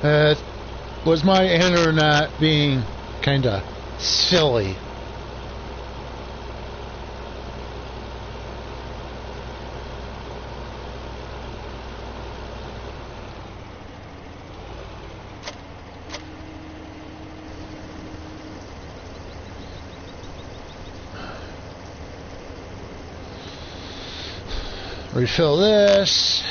Uh, was my internet being kinda silly? Refill this.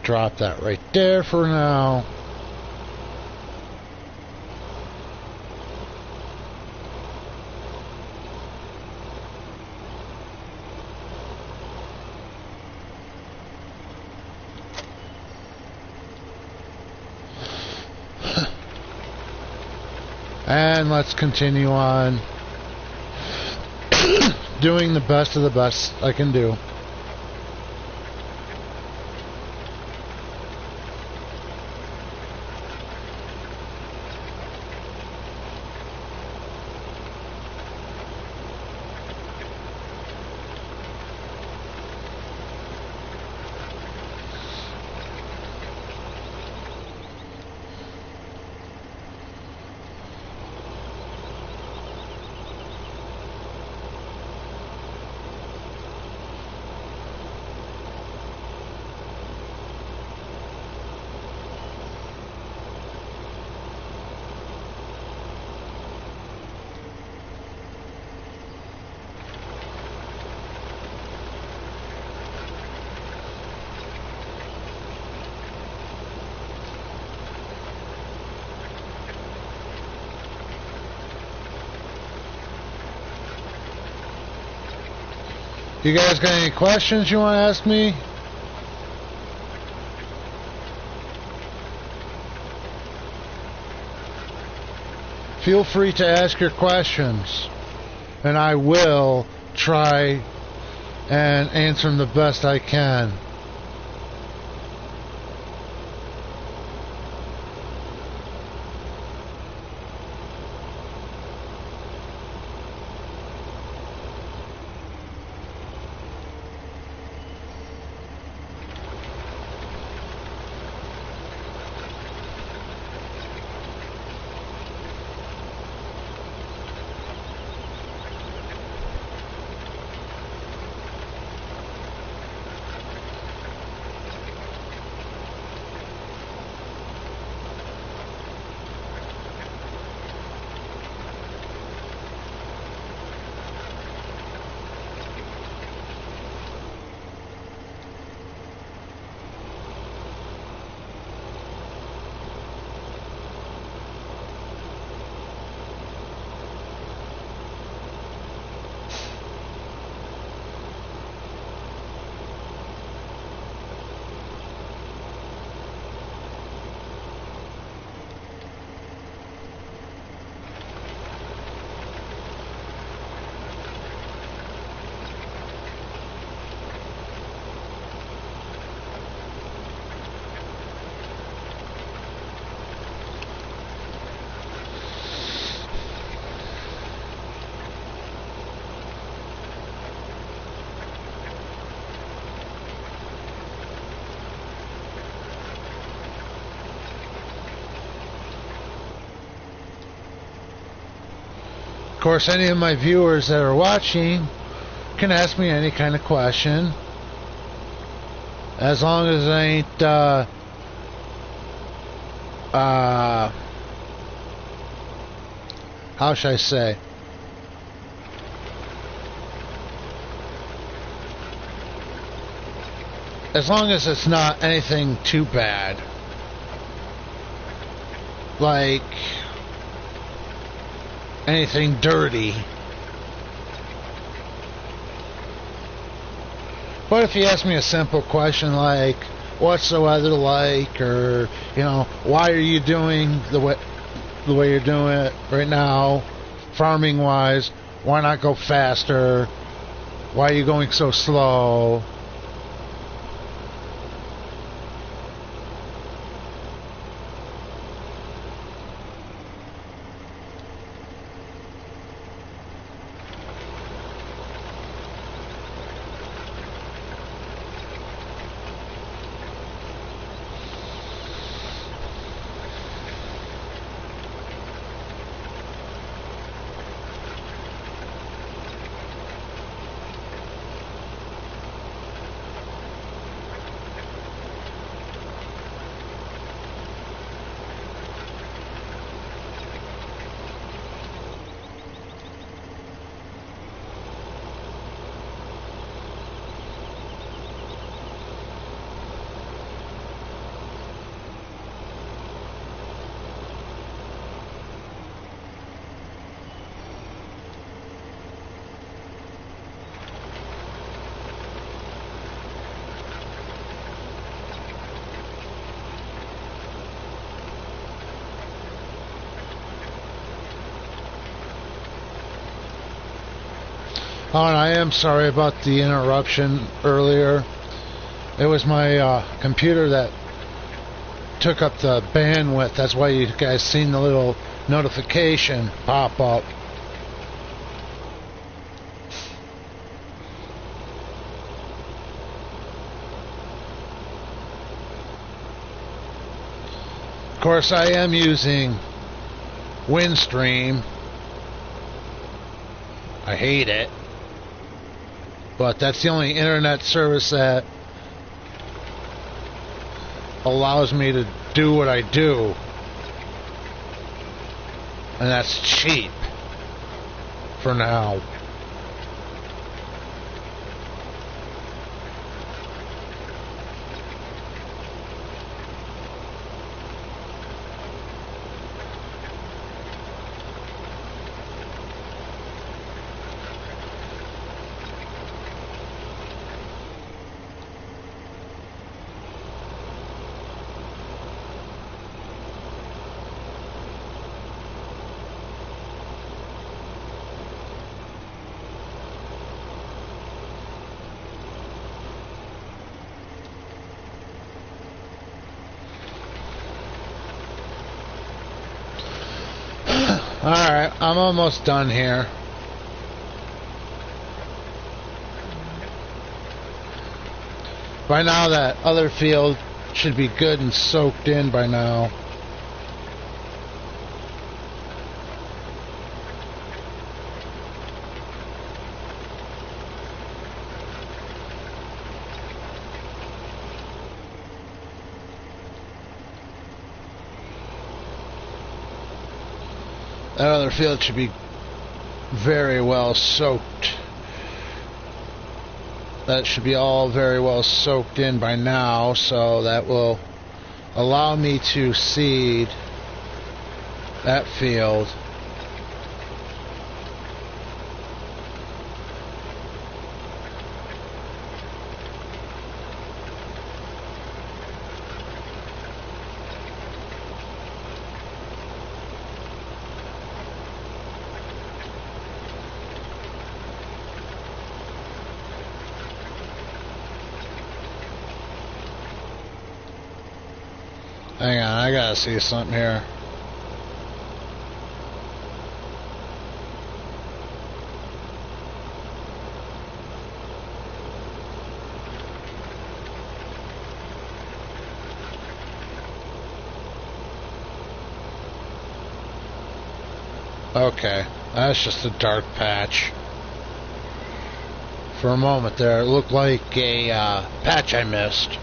Drop that right there for now. And let's continue on doing the best of the best I can do. You guys got any questions you want to ask me? Feel free to ask your questions, and I will try and answer them the best I can. Of course, any of my viewers that are watching can ask me any kind of question, as long as it ain't how should I say, as long as it's not anything too bad, like anything dirty. But if you ask me a simple question like, what's the weather like, or, you know, why are you doing the way you're doing it right now, farming wise, why not go faster? Why are you going so slow? Oh, and I am sorry about the interruption earlier. It was my computer that took up the bandwidth. That's why you guys seen the little notification pop up. Of course, I am using Windstream. I hate it. But that's the only internet service that allows me to do what I do. And that's cheap. For now. Alright, I'm almost done here. By now that other field should be good and soaked in by now. That other field should be very well soaked. That should be all very well soaked in by now, so that will allow me to seed that field. Hang on, I gotta see something here. Okay, that's just a dark patch. For a moment there, it looked like a patch I missed.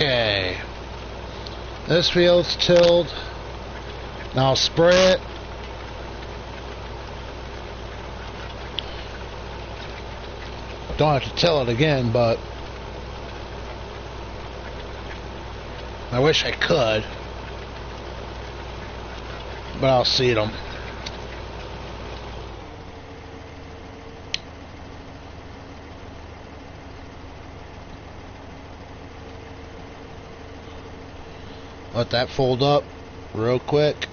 Okay. This field's tilled. Now I'll spray it. Don't have to till it again, but I wish I could. But I'll seed them. Let that fold up real quick.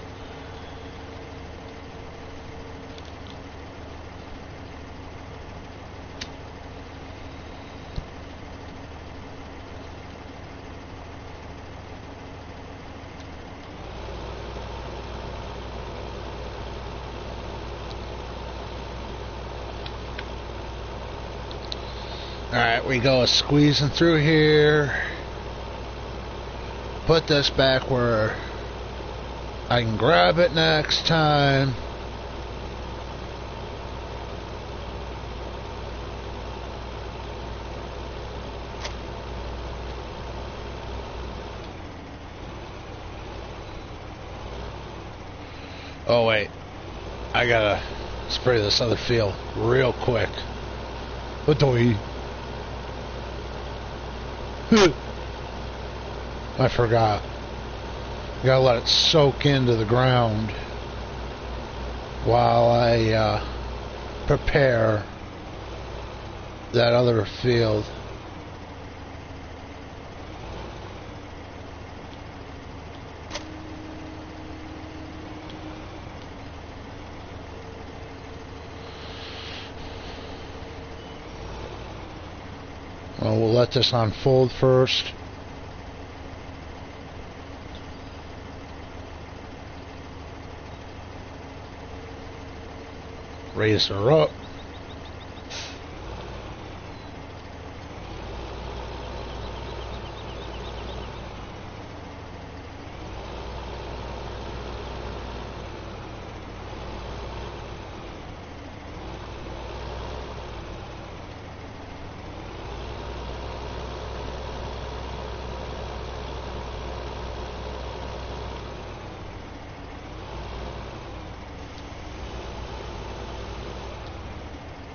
Alright, we go squeezing through here. Put this back where I can grab it next time. Oh wait, I gotta spray this other field real quick. What do we? I forgot. Gotta let it soak into the ground while I prepare that other field. Well, we'll let this unfold first. Raise her up.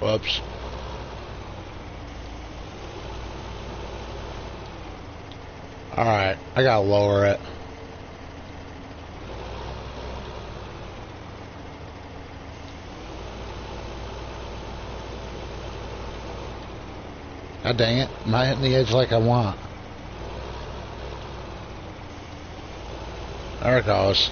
Whoops. Alright, I gotta lower it. God dang it, am I hitting the edge like I want? There it goes.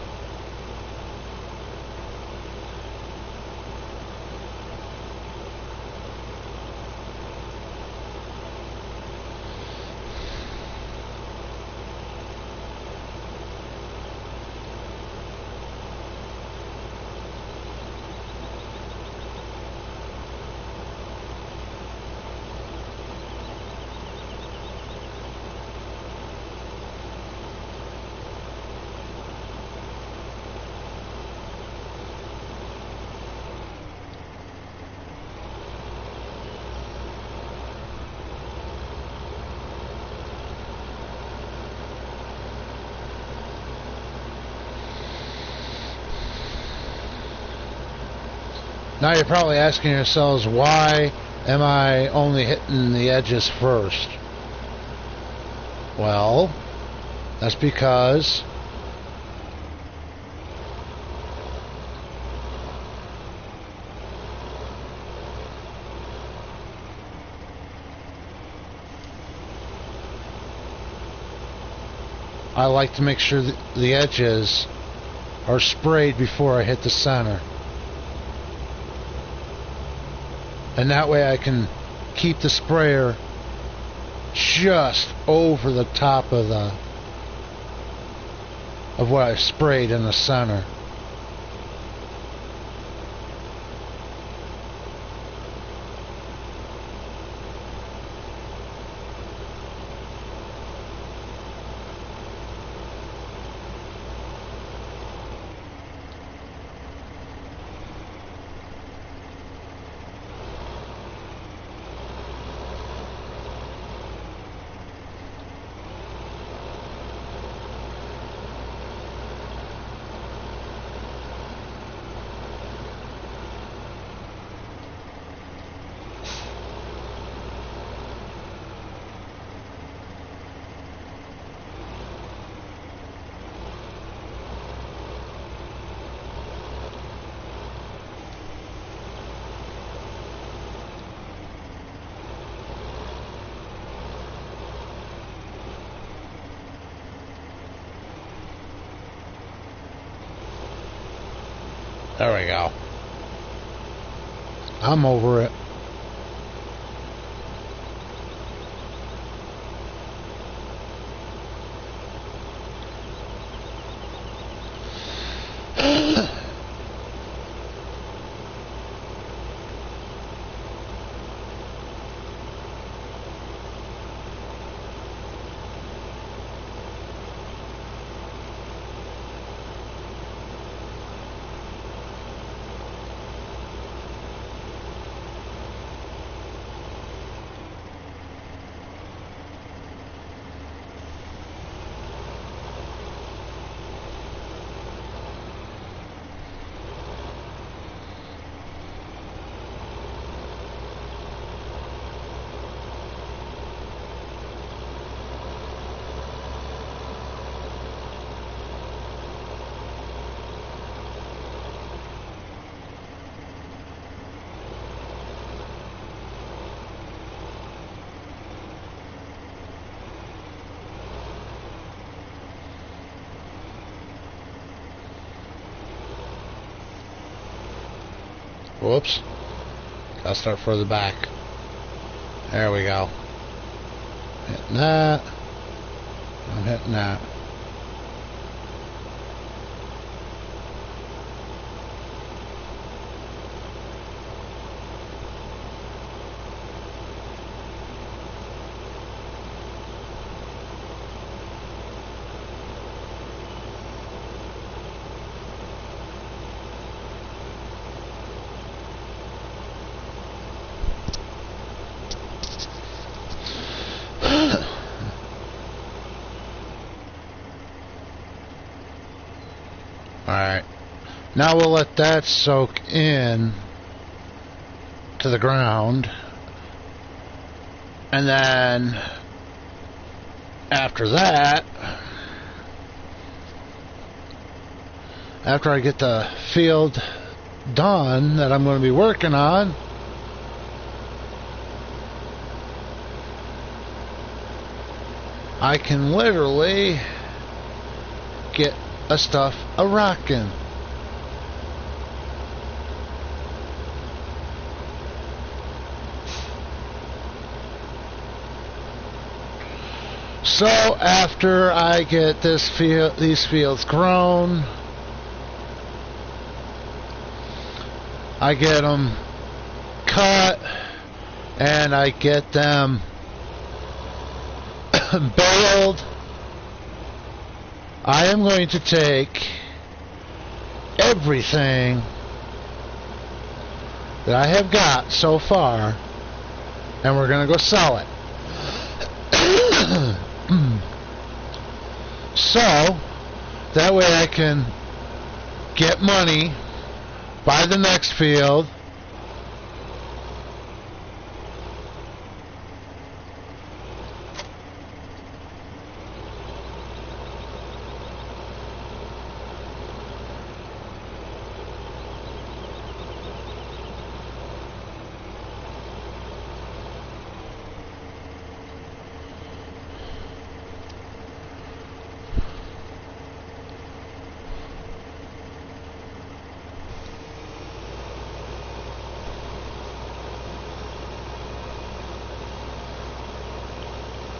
Now you're probably asking yourselves, why am I only hitting the edges first? Well, that's because I like to make sure that the edges are sprayed before I hit the center. And that way I can keep the sprayer just over the top of what I sprayed in the center. There we go. I'm over it. Whoops. Gotta start further back. There we go. Hitting that. I'm hitting that. Alright, now we'll let that soak in to the ground, and then after that, after I get the field done that I'm going to be working on, I can literally get a stuff a rockin'. So after I get these fields grown, I get them cut and I get them baled. I am going to take everything that I have got so far and we're going to go sell it. So that way I can get money, buy the next field,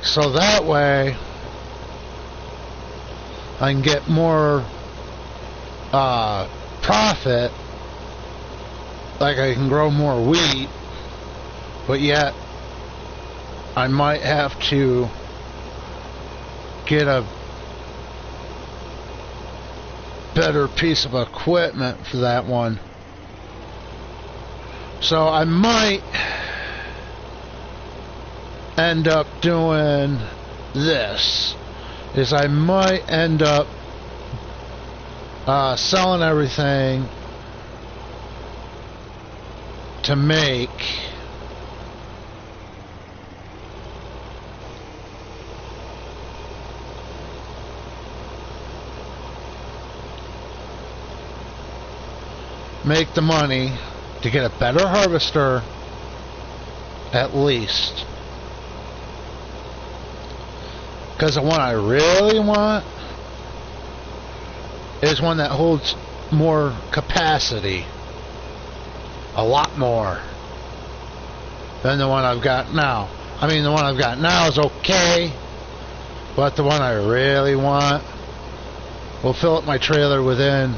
so that way I can get more profit, like I can grow more wheat, but yet I might have to get a better piece of equipment for that one. So I might end up doing this, is I might end up selling everything to make the money to get a better harvester at least. Because the one I really want is one that holds more capacity. A lot more than the one I've got now. I mean, the one I've got now is okay, but the one I really want will fill up my trailer within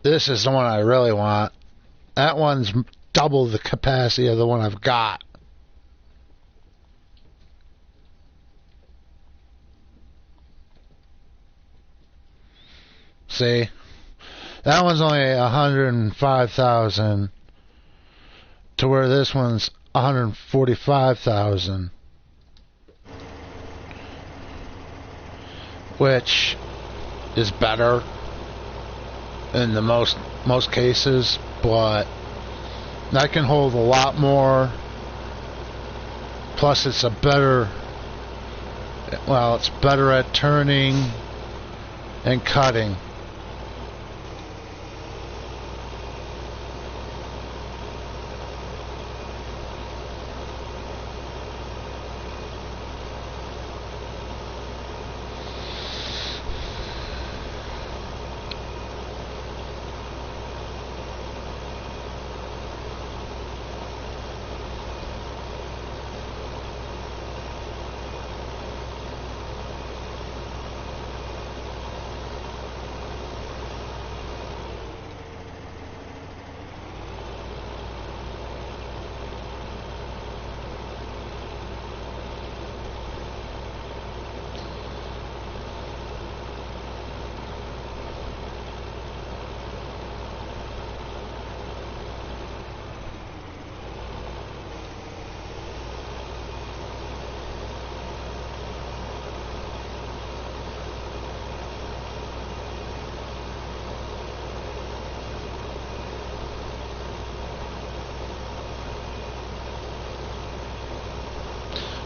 this is the one I really want. That one's double the capacity of the one I've got. See? That one's only 105,000 to where this one's 145,000. Which is better in the most cases, but that can hold a lot more. Plus it's a better, well, it's better at turning and cutting.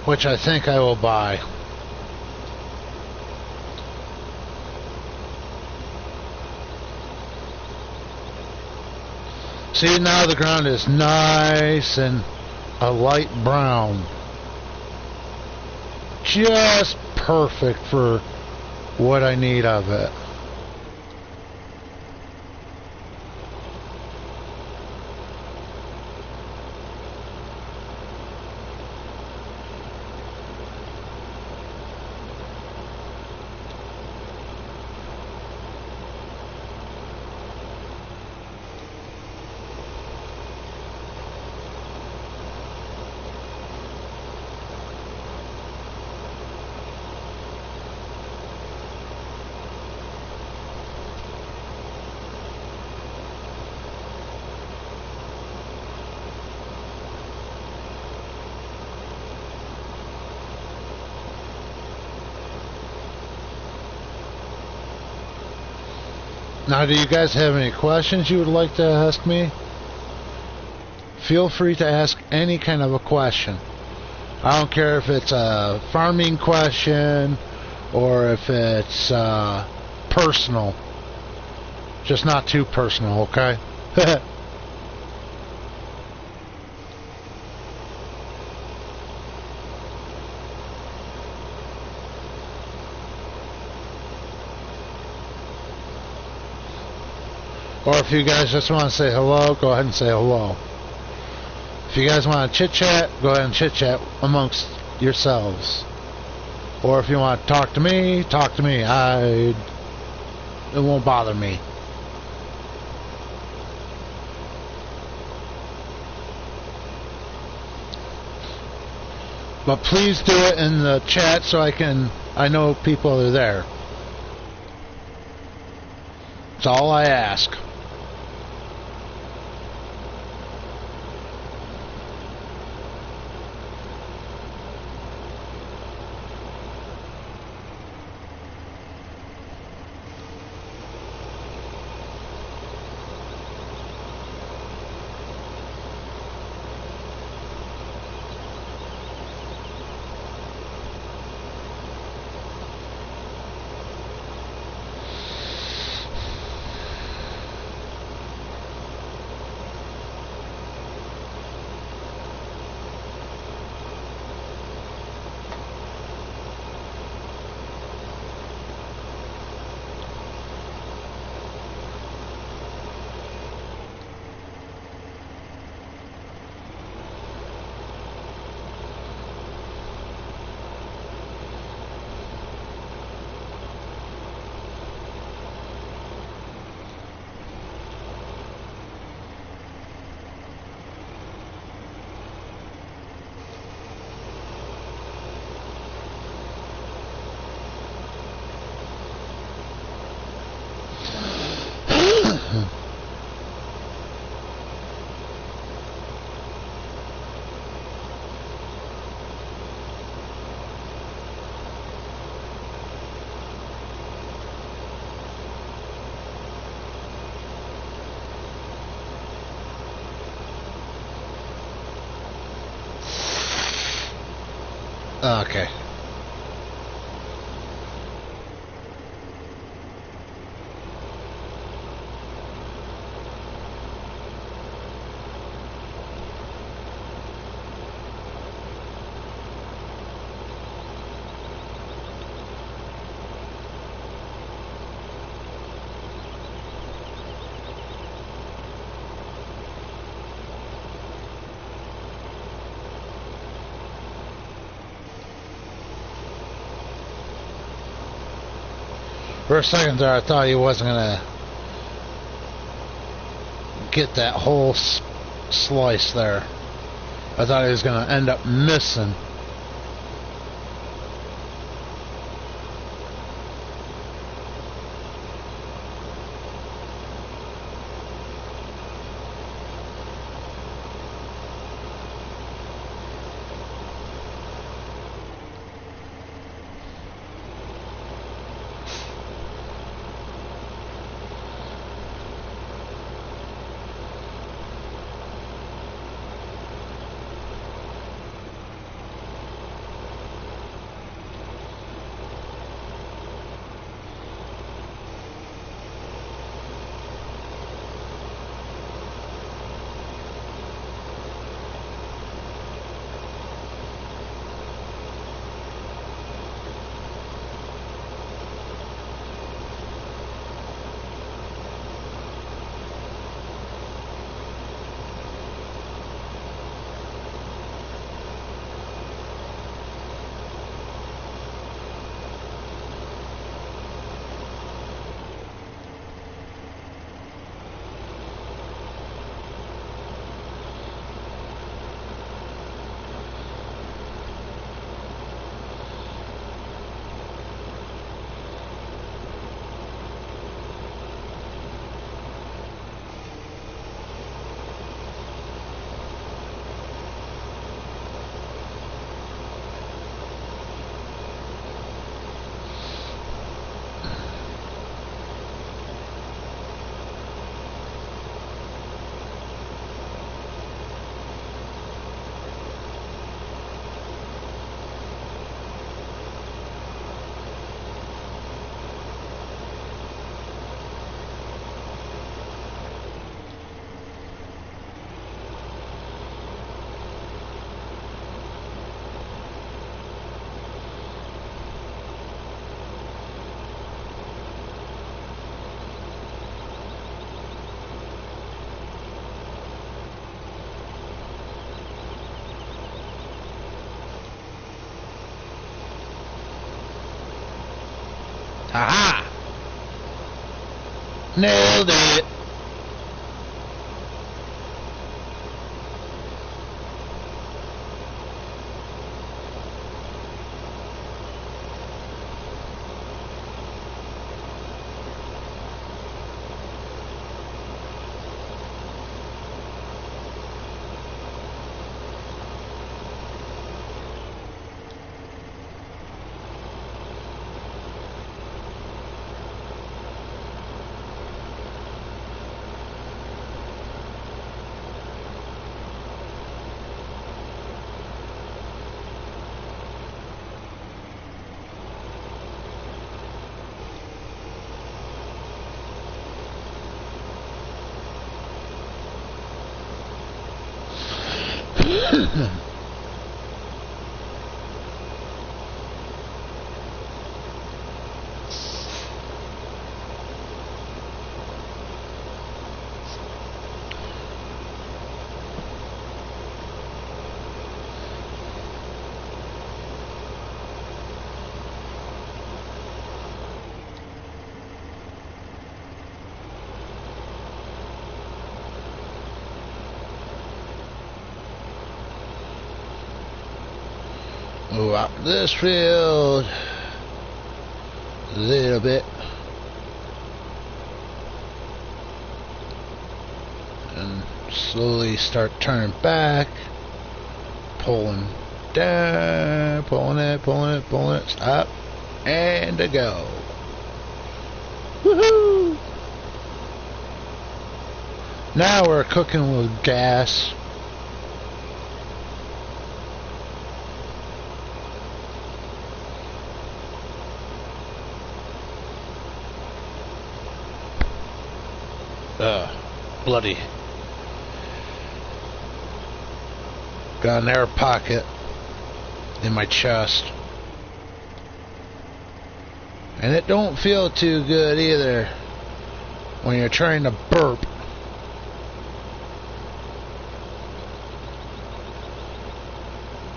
Which I think I will buy. See, now the ground is nice and a light brown. Just perfect for what I need of it. Now, do you guys have any questions you would like to ask me? Feel free to ask any kind of a question. I don't care if it's a farming question or if it's personal. Just not too personal, okay? Or if you guys just want to say hello, go ahead and say hello. If you guys want to chit-chat, go ahead and chit-chat amongst yourselves. Or if you want to talk to me, talk to me. It won't bother me. But please do it in the chat so I know people are there. That's all I ask. Okay. For a second there, I thought he wasn't gonna get that whole slice there. I thought he was gonna end up missing. Aha! Nailed it! Move out this field a little bit and slowly start turning back, pulling down, pulling it, stop, and to go. Woohoo! Now we're cooking with gas. bloody. Got an air pocket in my chest. And it don't feel too good either when you're trying to burp.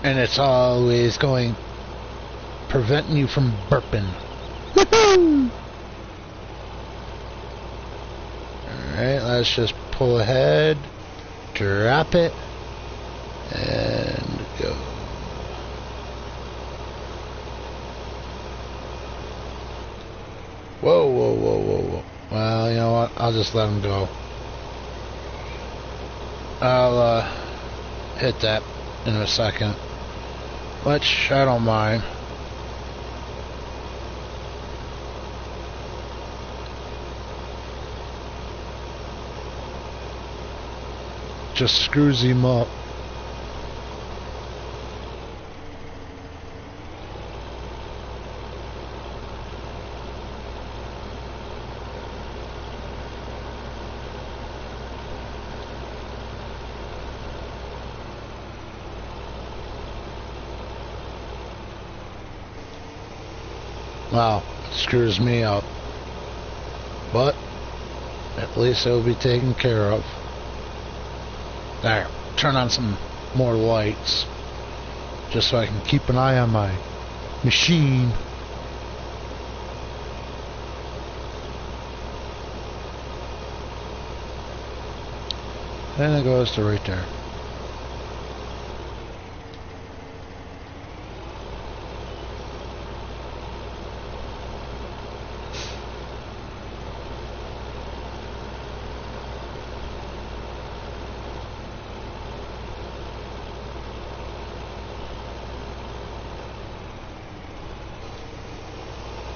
And it's always preventing you from burping. Woohoo! Alright, let's just pull ahead, drop it, and go. Whoa, whoa, whoa, whoa, whoa. Well, you know what? I'll just let him go. I'll hit that in a second, which I don't mind. Just screws him up. Wow, screws me up. But at least it'll be taken care of. There, turn on some more lights, just so I can keep an eye on my machine. And it goes to right there.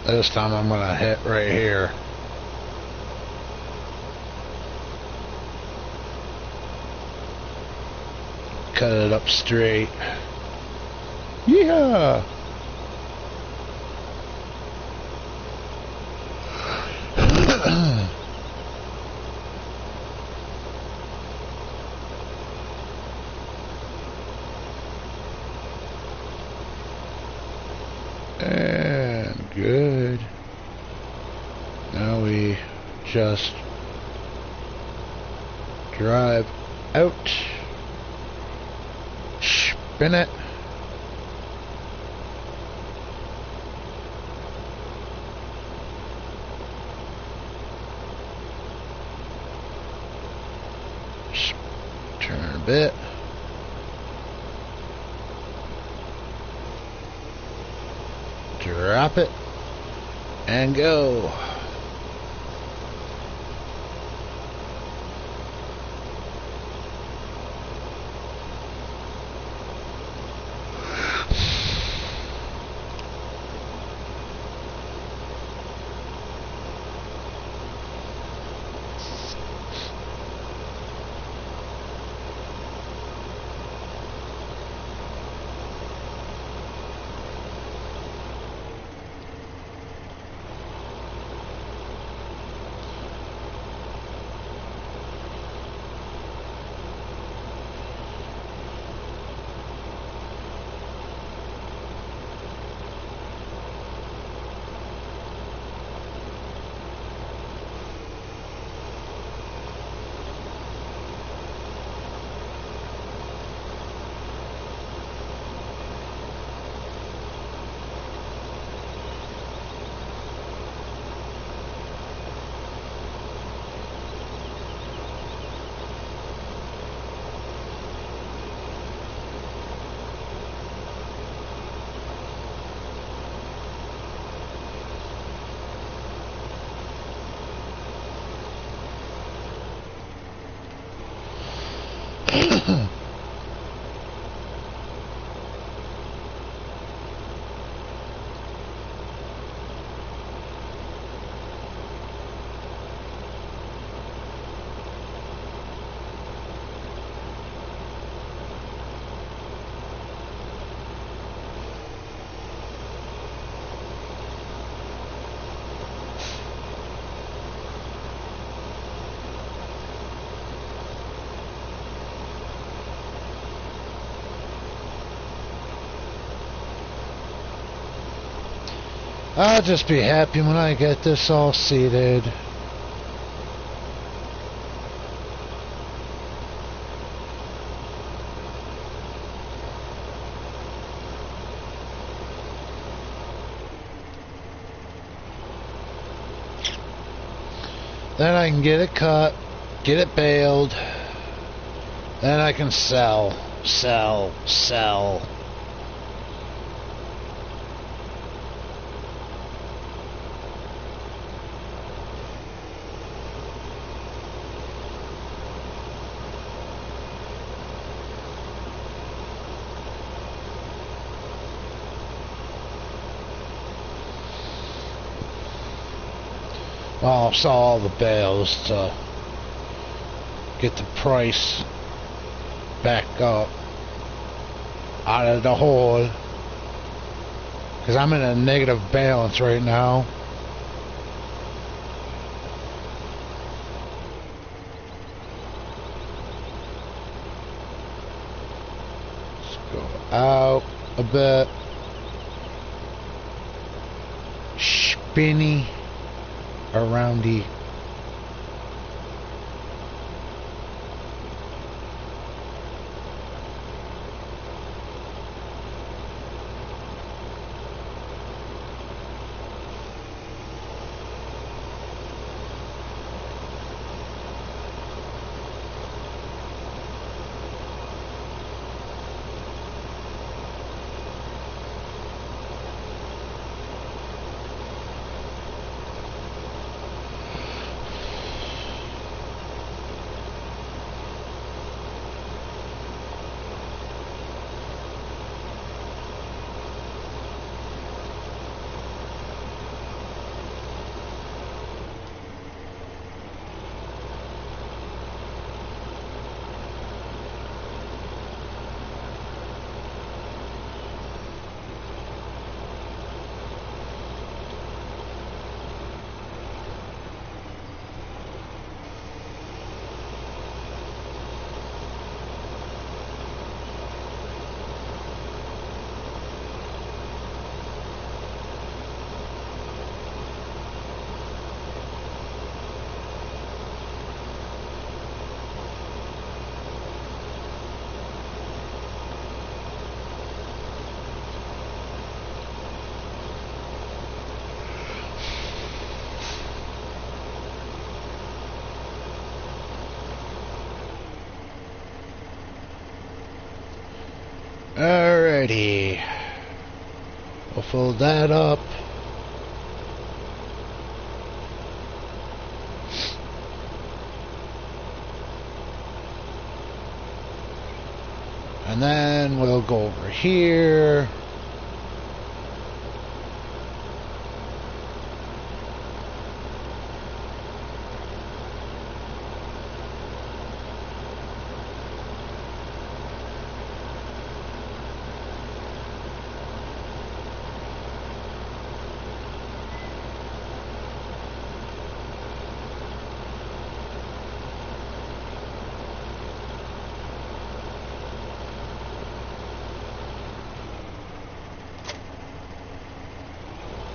This time I'm gonna hit right here. Cut it up straight. Yeah. And good. Now we just drive out, spin it, turn a bit. Drop it and go. I'll just be happy when I get this all seated. Then I can get it cut, get it baled, then I can sell. Well, I'll sell all the bales to get the price back up out of the hole, because I'm in a negative balance right now. Let's go out a bit. Spinny aroundy. Alrighty, we'll fill that up. And then we'll go over here.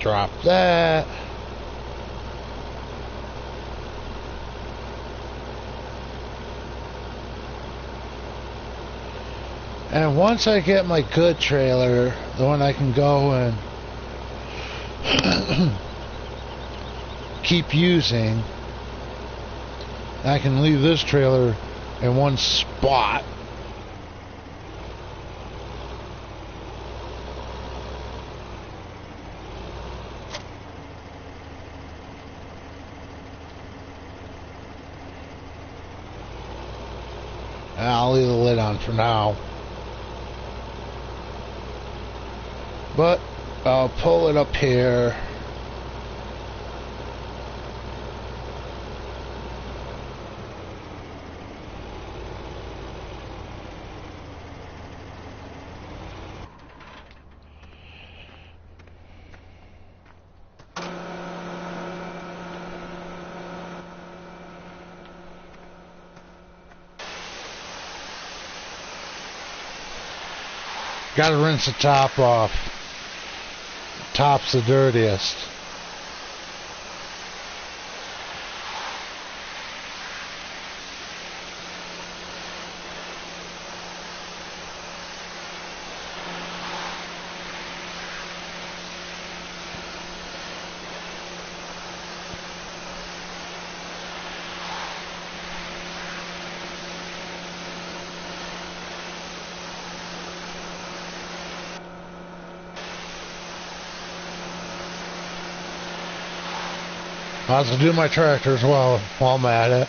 Drop that. And once I get my good trailer, the one I can go and keep using, I can leave this trailer in one spot. And I'll leave the lid on for now. But I'll pull it up here. Gotta rinse the top off. top's the dirtiest. I'll have to do my tractors while I'm at it.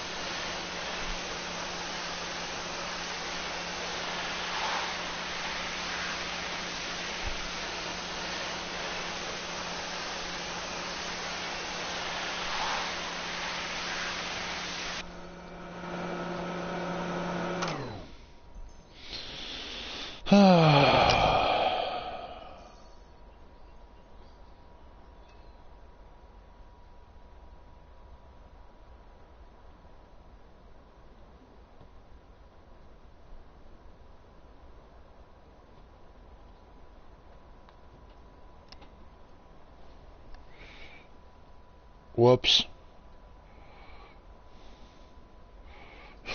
Whoops.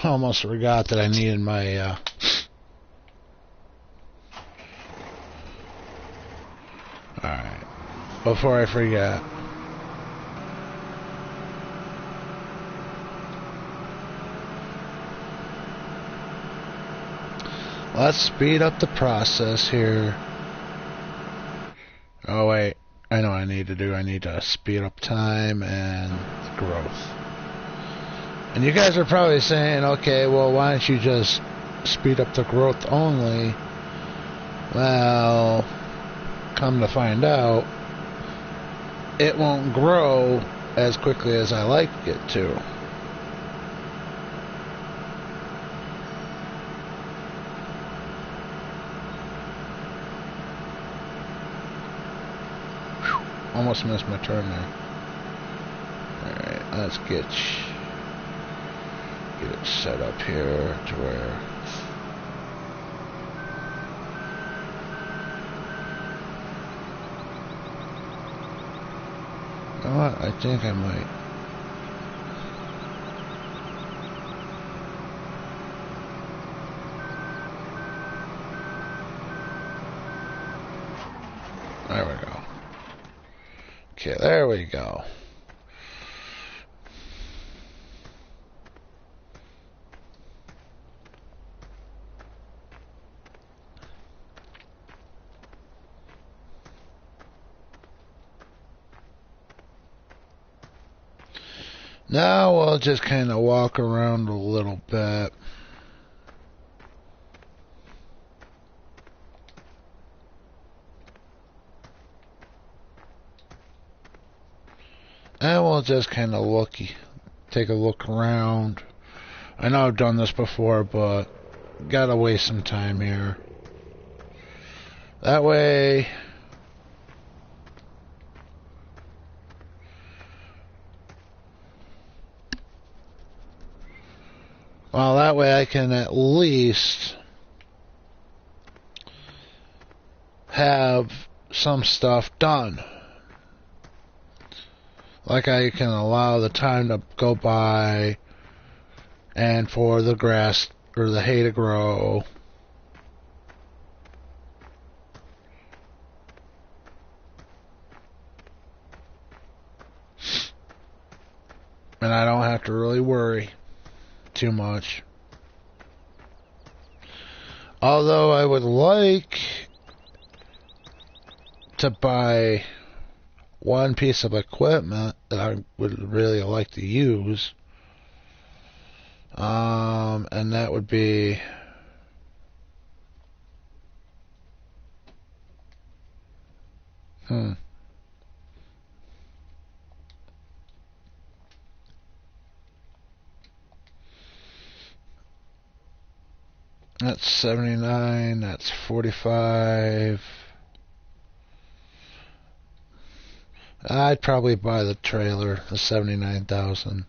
Almost forgot that I needed my alright. Before I forget. Let's speed up the process here. Oh wait. I know what I need to do. I need to speed up time and growth. And you guys are probably saying, okay, well, why don't you just speed up the growth only? Well, come to find out, it won't grow as quickly as I like it to. Almost missed my turn there. Alright, let's get it set up here to where you know what? I think I might. There we go. Okay, there we go. Now we'll just kind of walk around a little bit. And we'll just kind of take a look around. I know I've done this before, but gotta waste some time here. That way, well, that way I can at least have some stuff done. Like I can allow the time to go by and for the grass or the hay to grow. And I don't have to really worry too much. Although I would like to buy one piece of equipment that I would really like to use. And that would be that's 79, that's 45. I'd probably buy the trailer, the 79,000.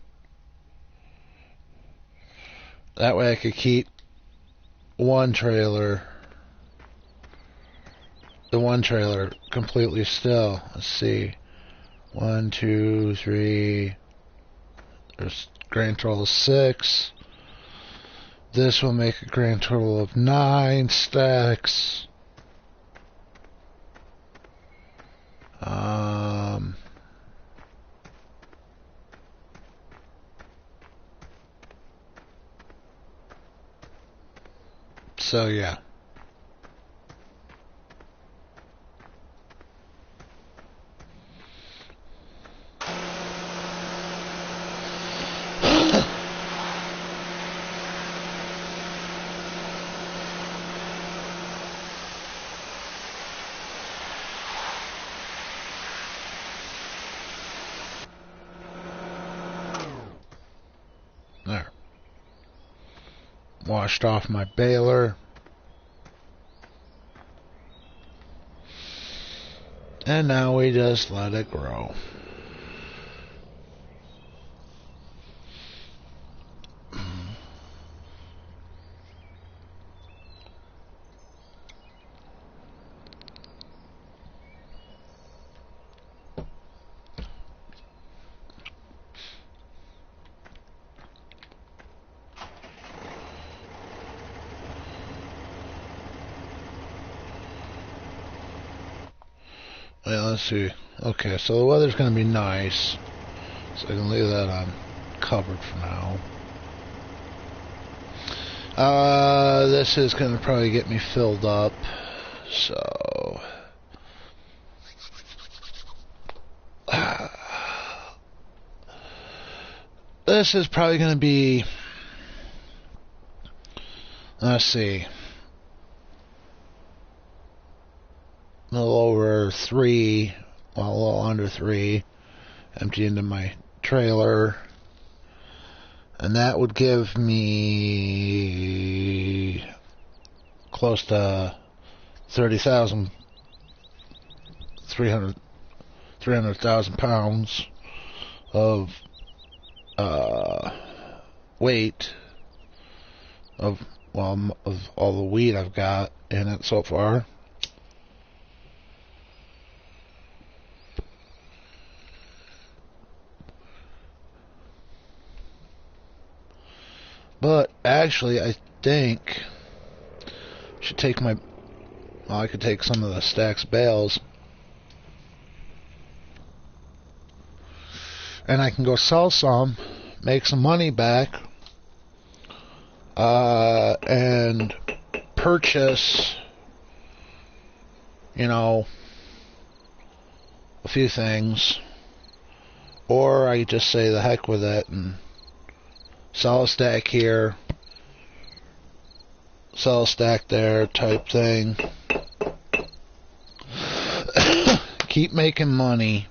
That way I could keep one trailer the one trailer completely still. Let's see. 1, 2, 3. There's a grand total of 6. This will make a grand total of 9 stacks. So yeah. There. Washed off my baler. And now we just let it grow. Well, let's see. Okay, so the weather's going to be nice. So I can leave that on covered for now. This is going to probably get me filled up. So... this is probably going to be... let's see. A little over 3, well, a little under 3, empty into my trailer, and that would give me close to 30,000, 300,000 pounds of weight of, well, of all the weed I've got in it so far. But actually, I think I should take my... well, I could take some of the stacks bales, and I can go sell some, make some money back, and purchase, you know, a few things. Or I could just say the heck with it and sell a stack here, sell a stack there type thing. Keep making money.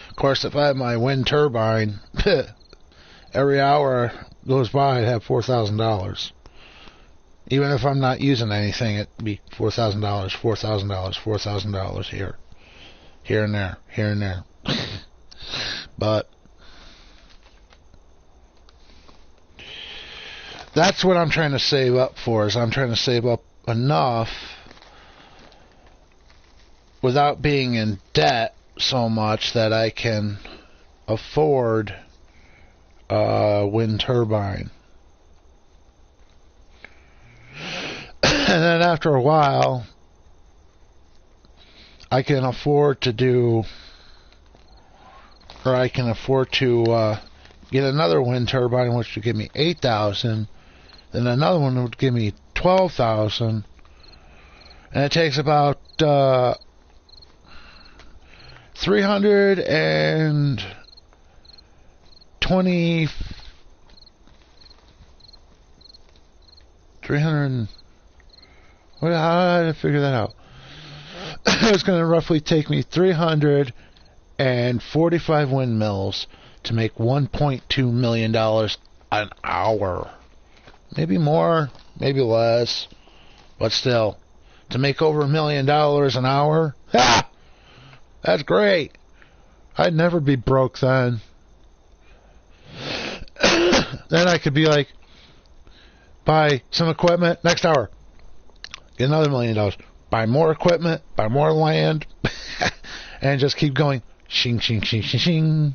Of course, if I have my wind turbine, every hour goes by, I'd have $4,000. Even if I'm not using anything, it'd be $4,000, $4,000, $4,000 here. Here and there, here and there. But that's what I'm trying to save up for, is I'm trying to save up enough without being in debt so much that I can afford a wind turbine. And then after a while, I can afford to do... or I can afford to get another wind turbine, which would give me 8,000. Then another one would give me 12,000. And it takes about 320. How did I figure that out? It's going to roughly take me 345 windmills to make $1.2 million an hour. Maybe more, maybe less, but still, to make over $1 million an hour, ha! That's great. I'd never be broke then. Then I could be like, buy some equipment next hour. get another $1 million, buy more equipment, buy more land, and just keep going. Shing, shing, shing, shing, shing.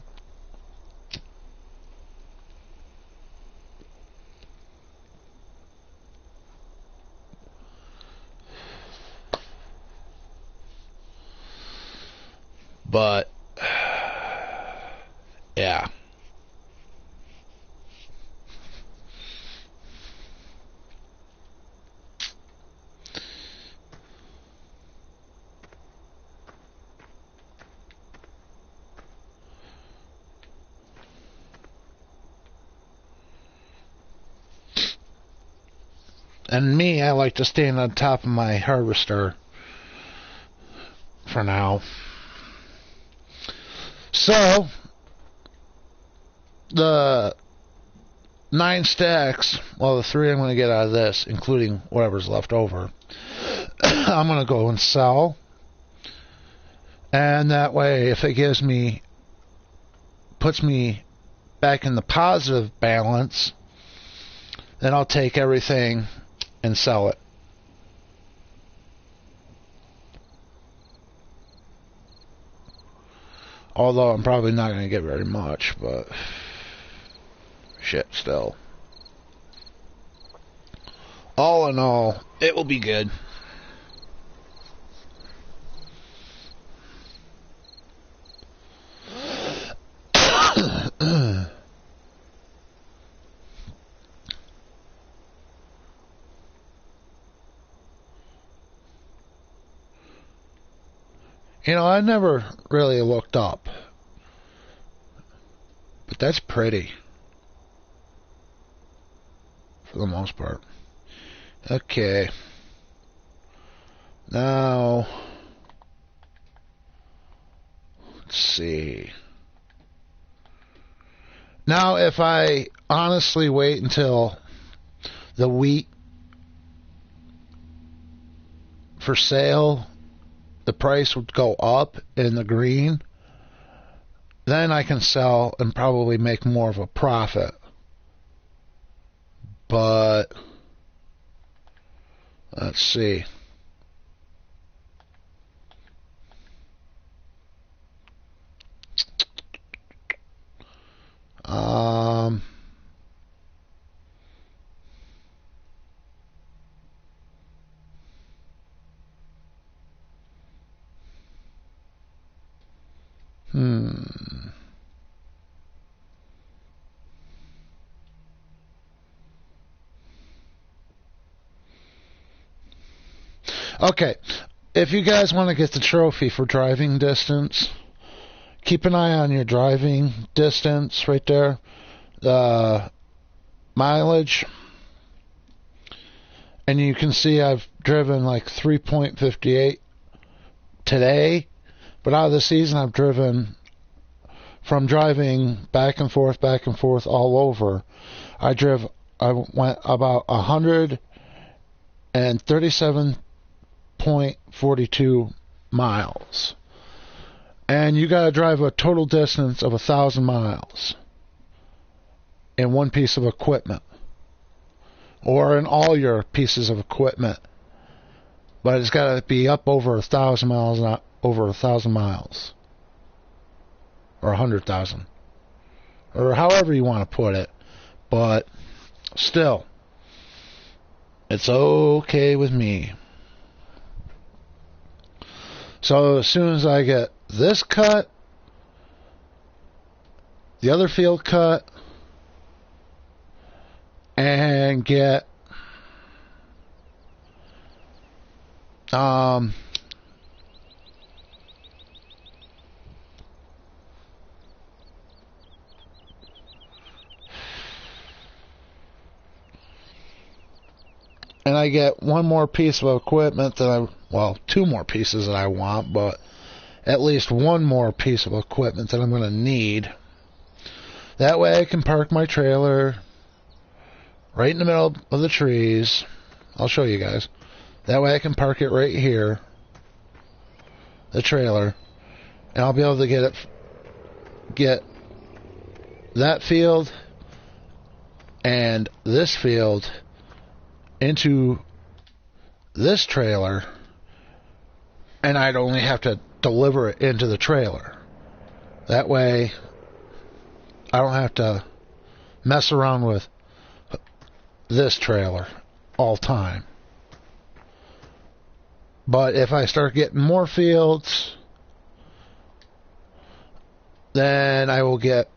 But, yeah. And me, I like to stand on top of my harvester for now. So, the 9 stacks, well, the 3 I'm going to get out of this, including whatever's left over, I'm going to go and sell. And that way, if it puts me back in the positive balance, then I'll take everything and sell it. Although I'm probably not going to get very much, but shit, still. All in all, it will be good. You know, I never really looked up, but that's pretty, for the most part. Okay. Now, let's see. Now, if I honestly wait until the wheat for sale, the price would go up in the green, then I can sell and probably make more of a profit. But let's see. Okay, if you guys want to get the trophy for driving distance, keep an eye on your driving distance right there. The mileage. And you can see I've driven like 3.58 today. But out of the season, I've driven, from driving back and forth all over, I went about 137.42 miles. And you got to drive a total distance of 1,000 miles in one piece of equipment, or in all your pieces of equipment. But it's got to be up over 1,000 miles, not over 1,000 miles, or 100,000, or however you want to put it. But still, it's okay with me. So as soon as I get this cut, the other field cut, and get and I get one more piece of equipment two more pieces that I want, but at least one more piece of equipment that I'm going to need. That way I can park my trailer right in the middle of the trees. I'll show you guys. That way I can park it right here, the trailer, and I'll be able to get that field and this field into this trailer, and I'd only have to deliver it into the trailer. That way, I don't have to mess around with this trailer all time. But if I start getting more fields, then I will get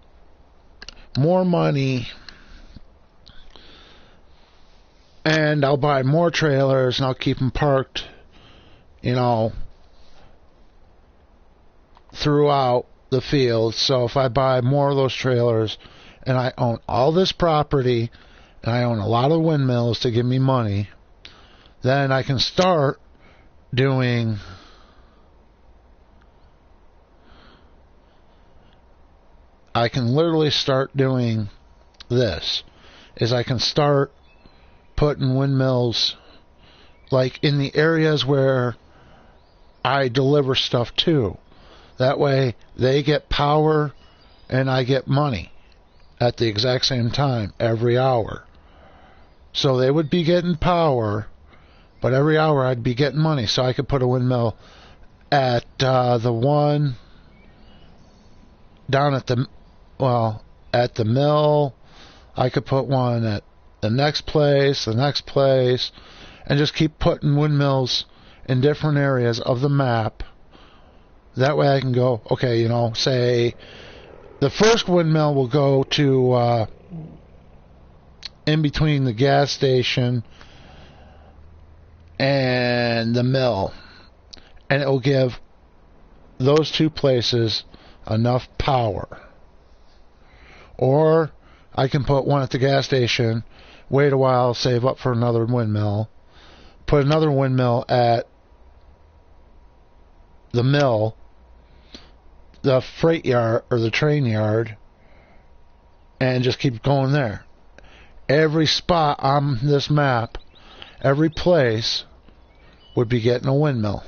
more money, and I'll buy more trailers, and I'll keep them parked, throughout the fields. So if I buy more of those trailers, and I own all this property, and I own a lot of windmills to give me money, then I can start doing I can literally start doing this, is I can start putting windmills like in the areas where I deliver stuff to. That way they get power and I get money at the exact same time every hour. So they would be getting power, but every hour I'd be getting money. So I could put a windmill at the one down at the mill. I could put one at the next place, and just keep putting windmills in different areas of the map. That way I can go, okay, say the first windmill will go to in between the gas station and the mill, and it will give those two places enough power. Or I can put one at the gas station, wait a while, save up for another windmill, put another windmill at the mill, the freight yard or the train yard, and just keep going there. Every spot on this map, every place would be getting a windmill,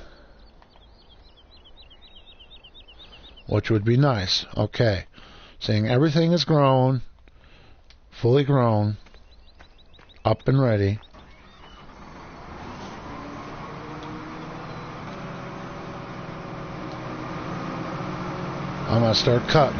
which would be nice. Okay, saying everything is grown, fully grown, up and ready. I'm going to start cutting.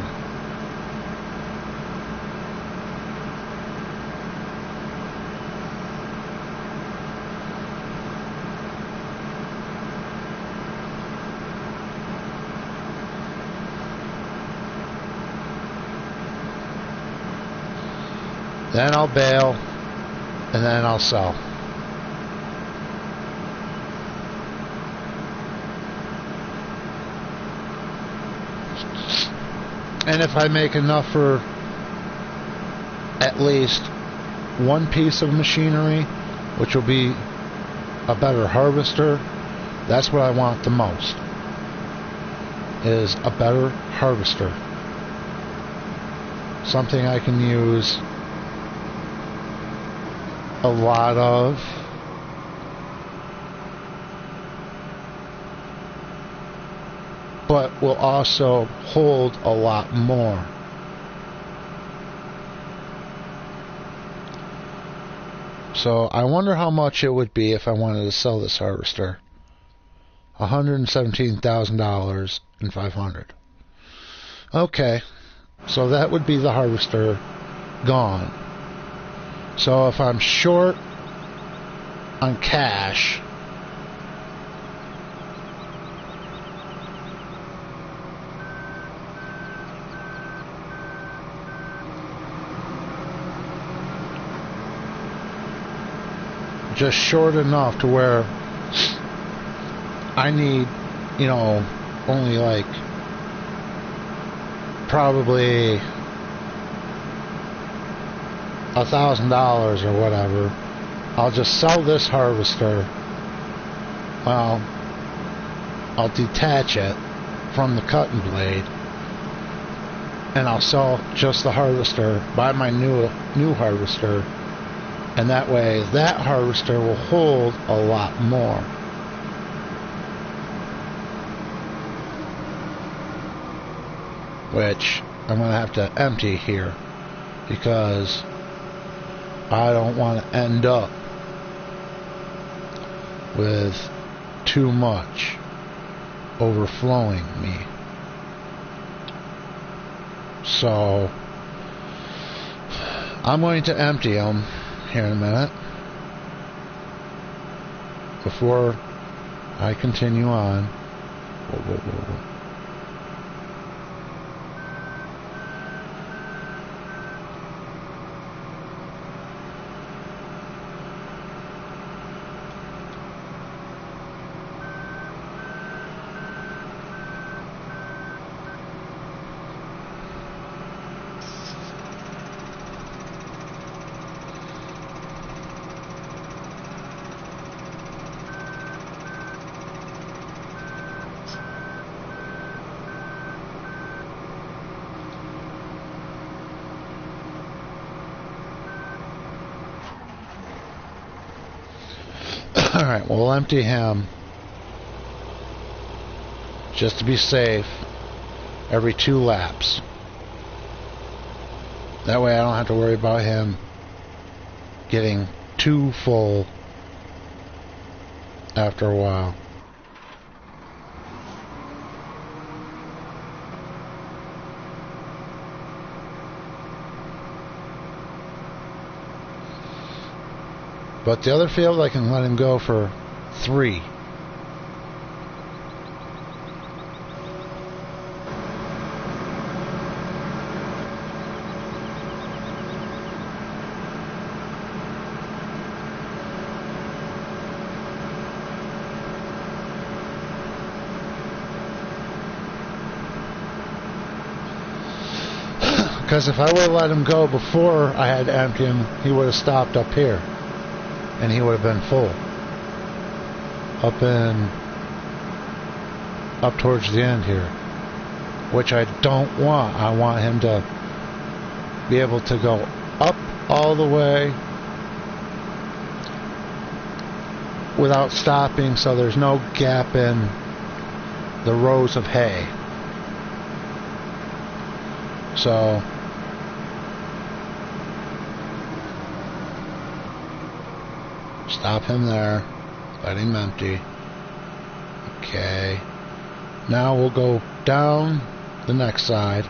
Then I'll bale, and then I'll sell. And if I make enough for at least one piece of machinery, which will be a better harvester, that's what I want the most, is a better harvester. Something I can use a lot of, but will also hold a lot more. So I wonder how much it would be if I wanted to sell this harvester. $117,500. Okay, so that would be the harvester gone. So if I'm short on cash, just short enough to where I need, only like probably $1,000 or whatever, I'll just sell this harvester. Well, I'll detach it from the cutting blade, and I'll sell just the harvester, buy my new harvester, and that way that harvester will hold a lot more. Which I'm going to have to empty here, because I don't want to end up with too much overflowing me. So I'm going to empty them here in a minute before I continue on. Whoa, whoa, whoa, whoa. Alright, we'll empty him just to be safe every 2 laps. That way I don't have to worry about him getting too full after a while. But the other field, I can let him go for 3. Because if I would have let him go before I had to empty him, he would have stopped up here. And he would have been full. Up towards the end here. Which I don't want. I want him to be able to go up all the way without stopping, so there's no gap in the rows of hay. So stop him there. Let him empty. Okay. Now we'll go down the next side.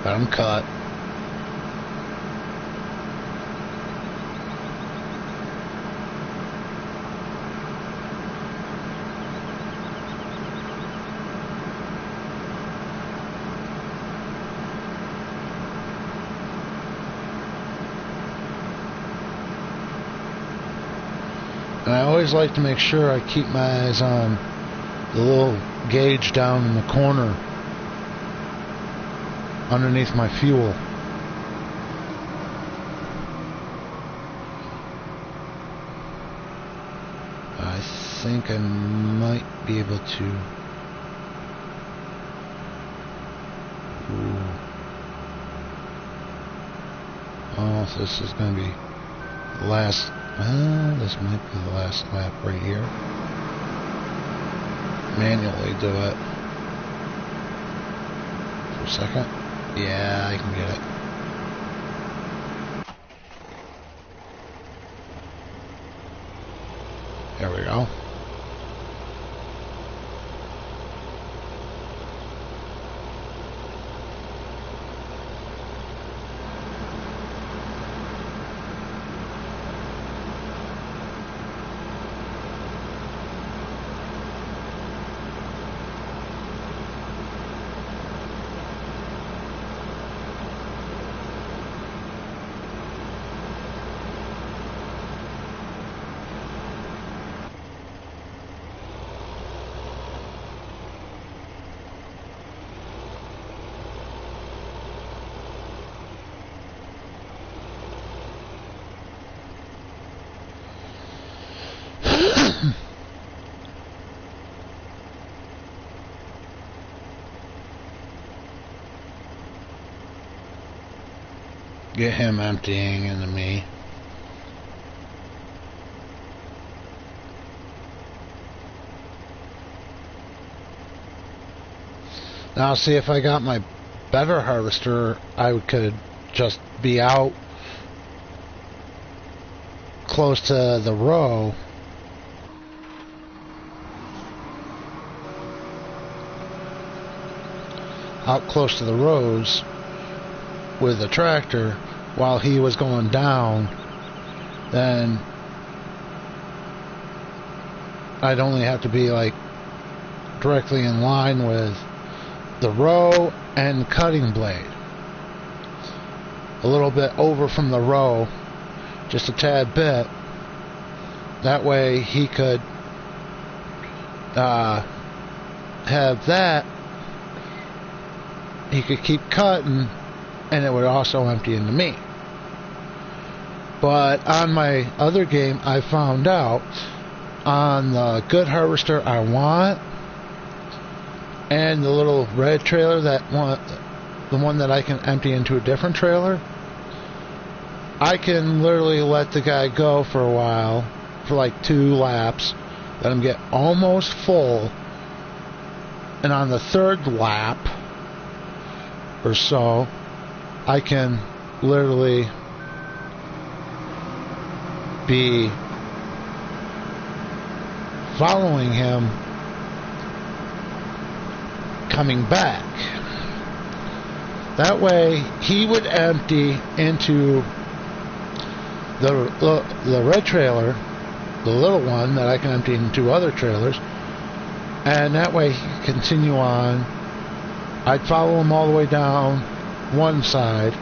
Let him cut. And I always like to make sure I keep my eyes on the little gauge down in the corner underneath my fuel. I think I might be able to. Ooh. Oh, so this is going to be the last. This might be the last lap right here. Manually do it. For a second. Yeah, I can get it. There we go. get him emptying into me. Now see, if I got my better harvester, I could just be out close to the row. Out close to the rows with the tractor while he was going down, then I'd only have to be like directly in line with the row and cutting blade, a little bit over from the row, just a tad bit. That way he could have that, he could keep cutting, and it would also empty into me. But on my other game, I found out on the good harvester I want, and the little red trailer, the one that I can empty into a different trailer, I can literally let the guy go for a while, for like 2 laps, let him get almost full, and on the 3rd lap or so, I can literally be following him coming back. That way he would empty into the red trailer, the little one that I can empty into other trailers, and that way he can continue on. I'd follow him all the way down one side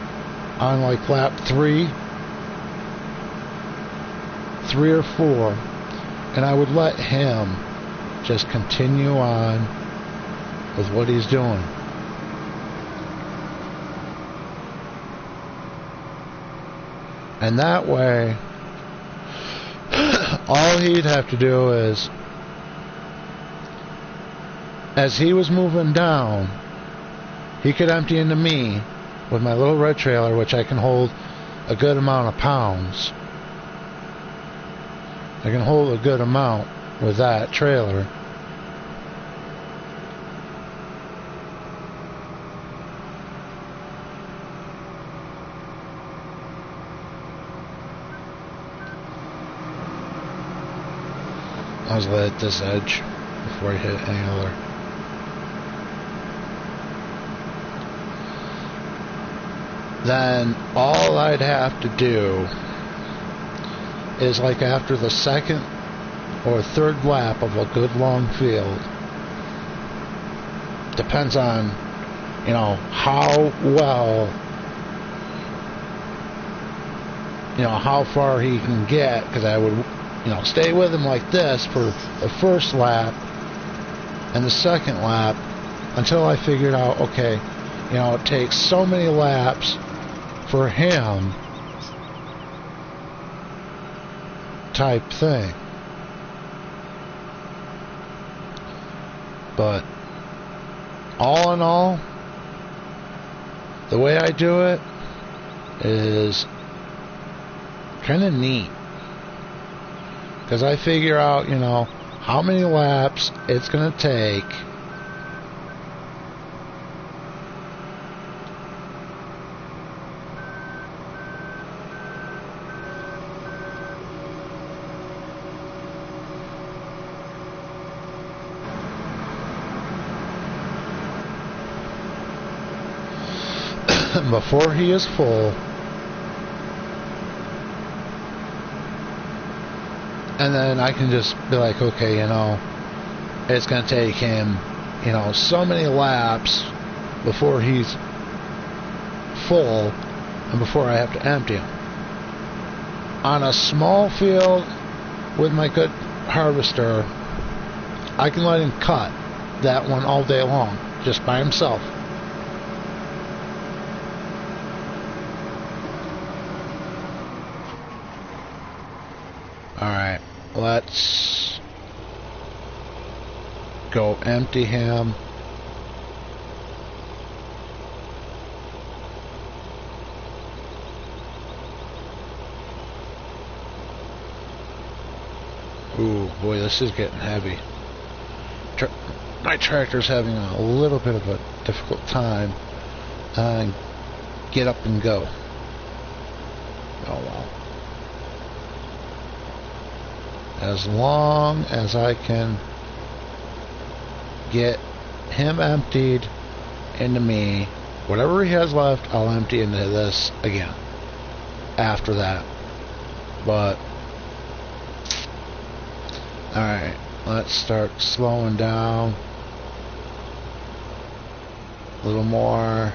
on like lap 3 or 4, and I would let him just continue on with what he's doing. And that way, all he'd have to do is, as he was moving down, he could empty into me with my little red trailer, which I can hold a good amount of pounds. I can hold a good amount with that trailer. I was at this edge before I hit any other. Then all I'd have to do is, like after the 2nd or 3rd lap of a good long field, depends on, you know, how well, you know, how far he can get, because I would, you know, stay with him like this for the 1st lap and the 2nd lap until I figured out, okay, you know, it takes so many laps for him type thing. But all in all, the way I do it is kind of neat, because I figure out, you know, how many laps it's going to take before he is full, and then I can just be like, okay, you know, it's going to take him, you know, so many laps before he's full and before I have to empty him. On a small field with my good harvester, I can let him cut that one all day long just by himself. Alright, let's go empty him. Ooh, boy, this is getting heavy. My tractor's having a little bit of a difficult time. Get up and go. Oh well. As long as I can get him emptied into me, whatever he has left, I'll empty into this again after that. But alright, let's start slowing down. A little more.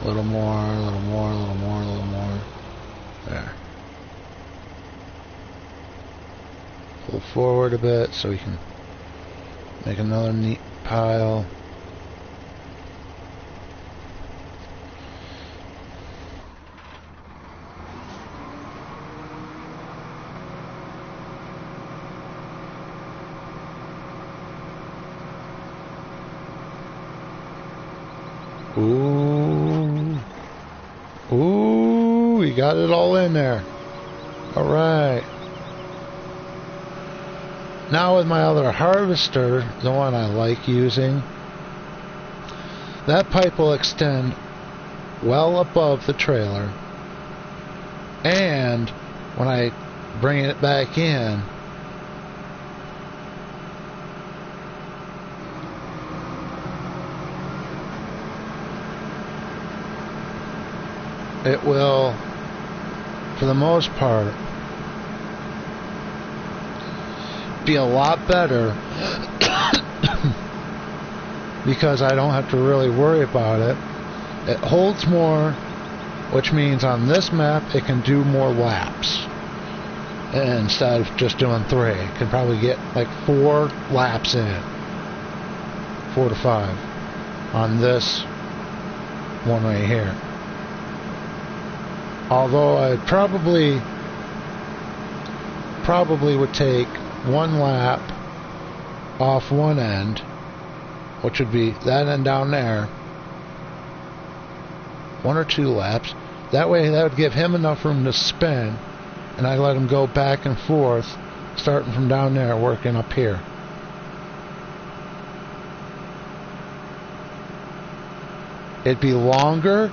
A little more, a little more, a little more, a little more. There. Pull forward a bit so we can make another neat pile. Ooh. Ooh, we got it all in there. Alright. Now with my other harvester, the one I like using, that pipe will extend well above the trailer, and when I bring it back in, it will, for the most part, be a lot better because I don't have to really worry about it. It holds more, which means on this map it can do more laps instead of just doing 3. It can probably get like 4 laps in, 4 to 5 on this one right here. Although I probably would take 1 lap off one end, which would be that end down there, 1 or 2 laps. That way that would give him enough room to spin, and I let him go back and forth, starting from down there, working up here. It'd be longer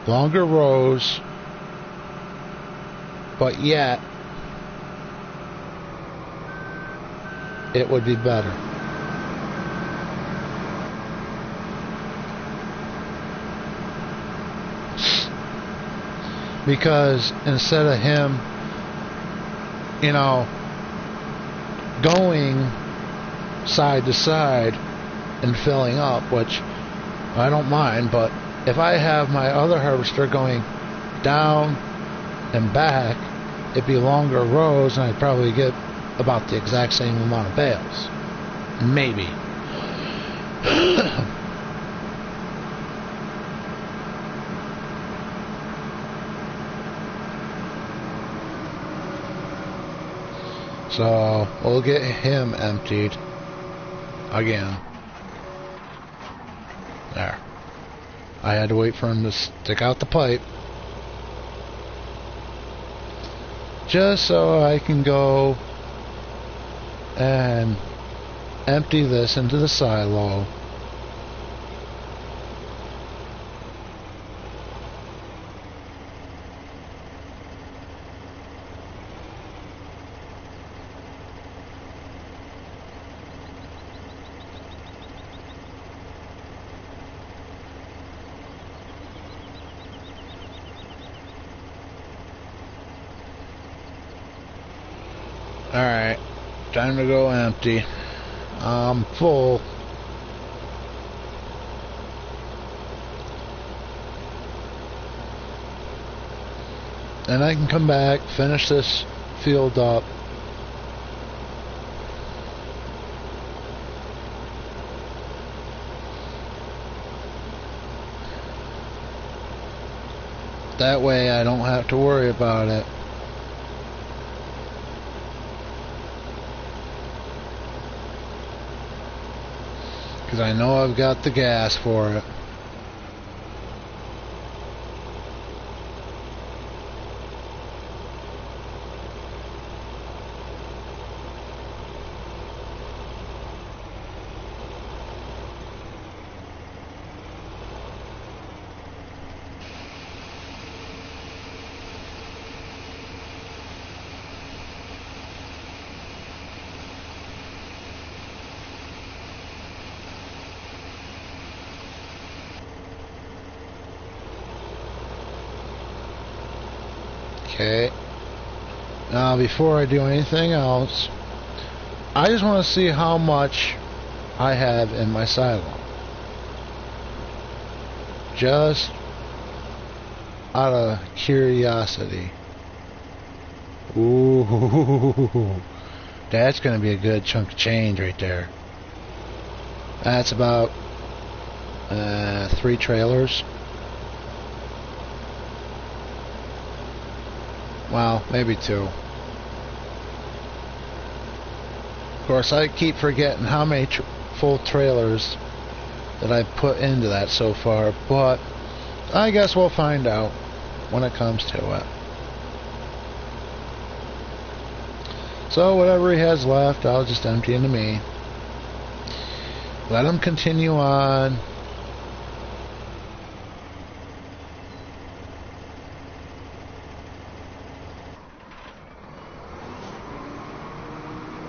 rows, but yet it would be better. Because instead of him, going side to side and filling up, which I don't mind, but if I have my other harvester going down and back, it'd be longer rows, and I'd probably get about the exact same amount of bales. Maybe. So, we'll get him emptied again. There. I had to wait for him to stick out the pipe just so I can go and empty this into the silo. Alright, time to go empty. I'm full. And I can come back, finish this field up. That way I don't have to worry about it. Because I know I've got the gas for it. Okay. Now, before I do anything else, I just want to see how much I have in my silo. Just out of curiosity. Ooh, that's going to be a good chunk of change right there. That's about 3 trailers. Well, maybe 2. Of course, I keep forgetting how many full trailers that I've put into that so far, but I guess we'll find out when it comes to it. So whatever he has left, I'll just empty into me. Let him continue on.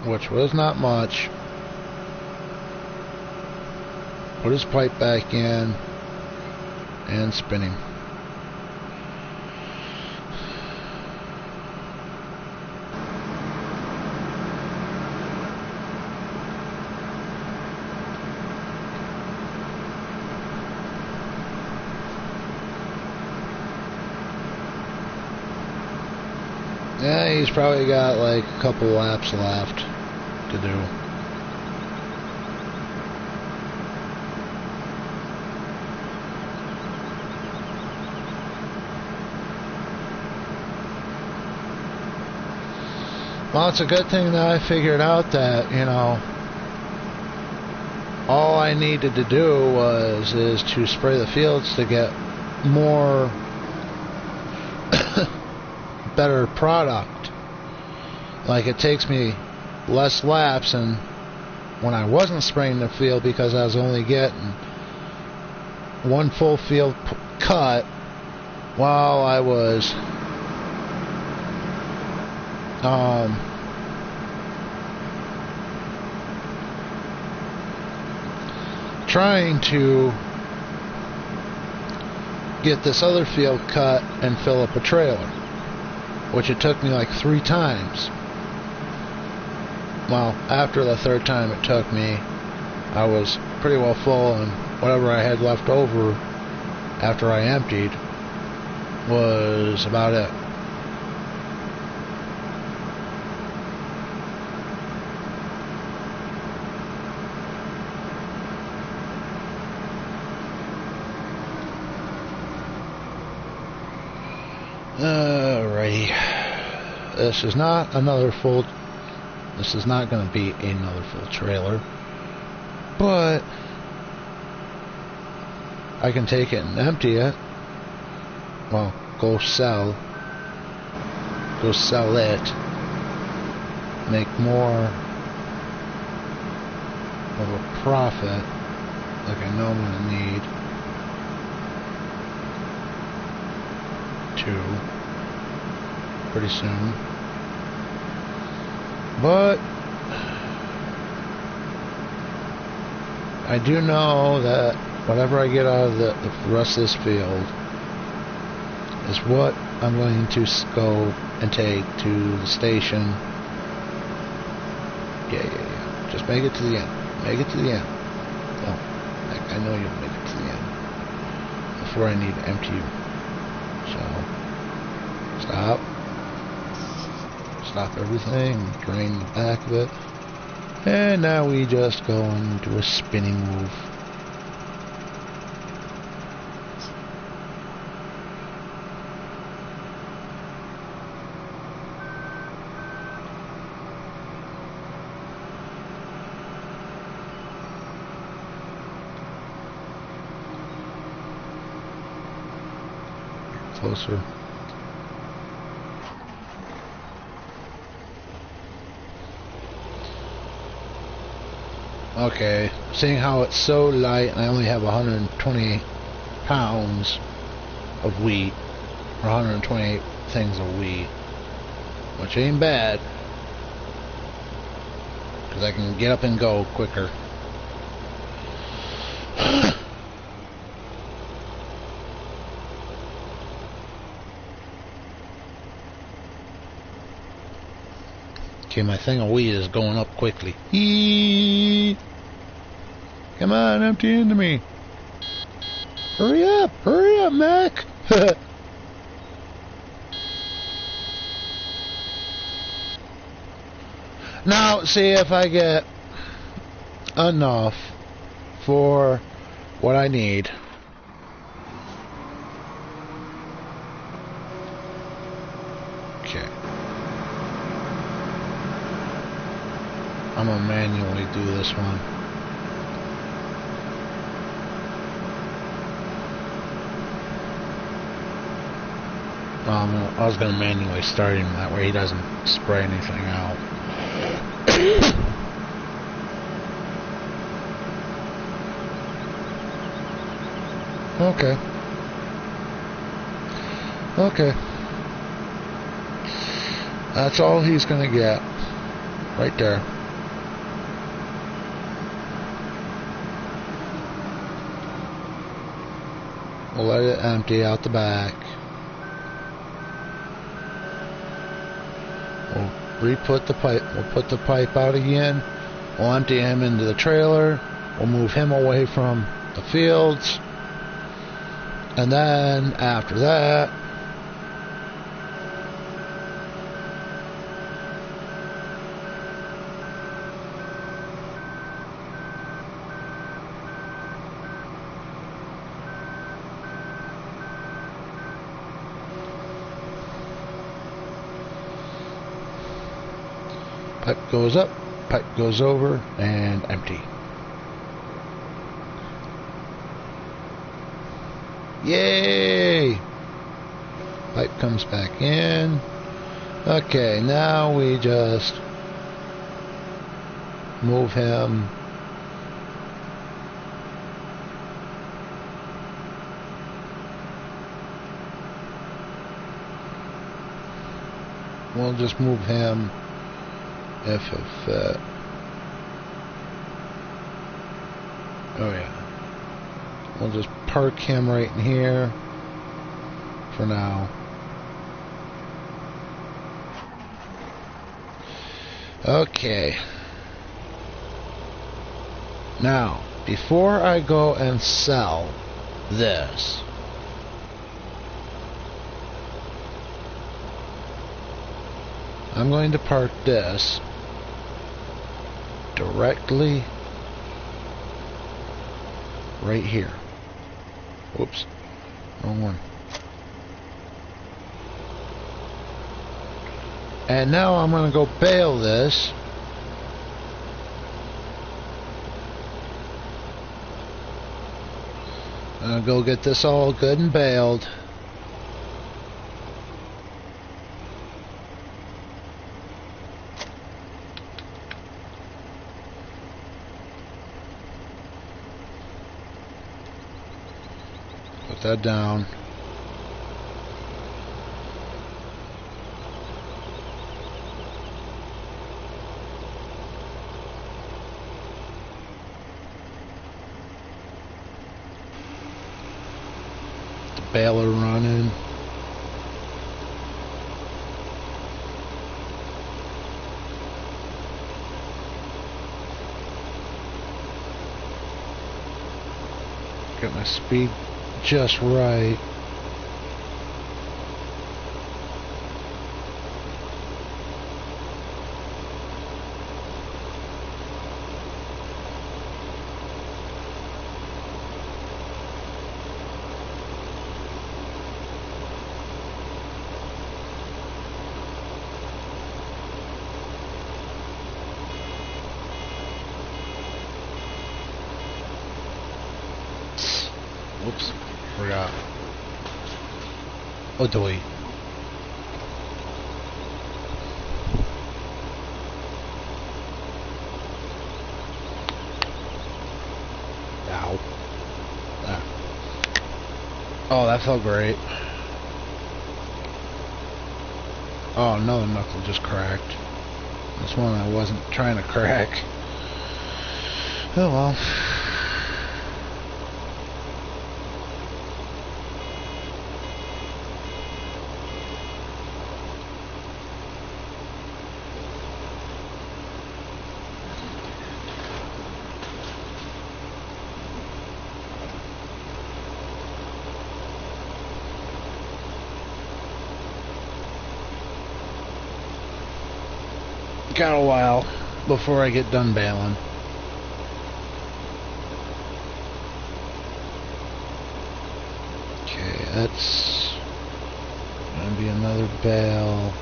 Which was not much. Put his pipe back in and spinning. Yeah, he's probably got like a couple laps left to do. Well, it's a good thing that I figured out that, you know, all I needed to do is to spray the fields to get more better product. Like, it takes me less laps, and when I wasn't spraying the field because I was only getting one full field cut while I was trying to get this other field cut and fill up a trailer, which it took me like 3 times. Well, after the 3rd time it took me, I was pretty well full, and whatever I had left over after I emptied was about it. Alrighty. This is not going to be another full trailer, but I can take it and empty it. Well, go sell it, make more of a profit, like I know I'm going to need pretty soon. But I do know that whatever I get out of the rest of this field is what I'm going to go and take to the station. Yeah. Just make it to the end. Make it to the end. Oh, I know you'll make it to the end before I need to empty you. So, stop everything, drain the back of it, and now we just go and do a spinning move. Closer. Okay, seeing how it's so light and I only have 120 pounds of wheat, or 128 things of wheat, which ain't bad, because I can get up and go quicker. Okay, my thing of weed is going up quickly. Eee! Come on, empty into me. Hurry up, Mac. Now, see if I get enough for what I need. Okay. I'm gonna manually do this one. I was gonna manually start him, that way he doesn't spray anything out. Okay. Okay. That's all he's gonna get. Right there. We'll let it empty out the back. We'll re-put the pipe. We'll put the pipe out again. We'll empty him into the trailer. We'll move him away from the fields. And then after that, pipe goes up, pipe goes over, and empty. Yay! Pipe comes back in. Okay, now we just move him we'll just move him if it fit. Oh yeah. We'll just park him right in here for now. Okay. Now, before I go and sell this, I'm going to park this directly right here. Whoops, wrong one. And now I'm going to go bale this. I'm going to go get this all good and baled. Put that down. Baler running. Get my speed just right. Whoops, forgot. Oh, doy. Ow. Ah. Oh, that felt great. Oh, another knuckle just cracked. This one I wasn't trying to crack. Oh well. got a while before I get done baling. Okay, that's gonna be another bale.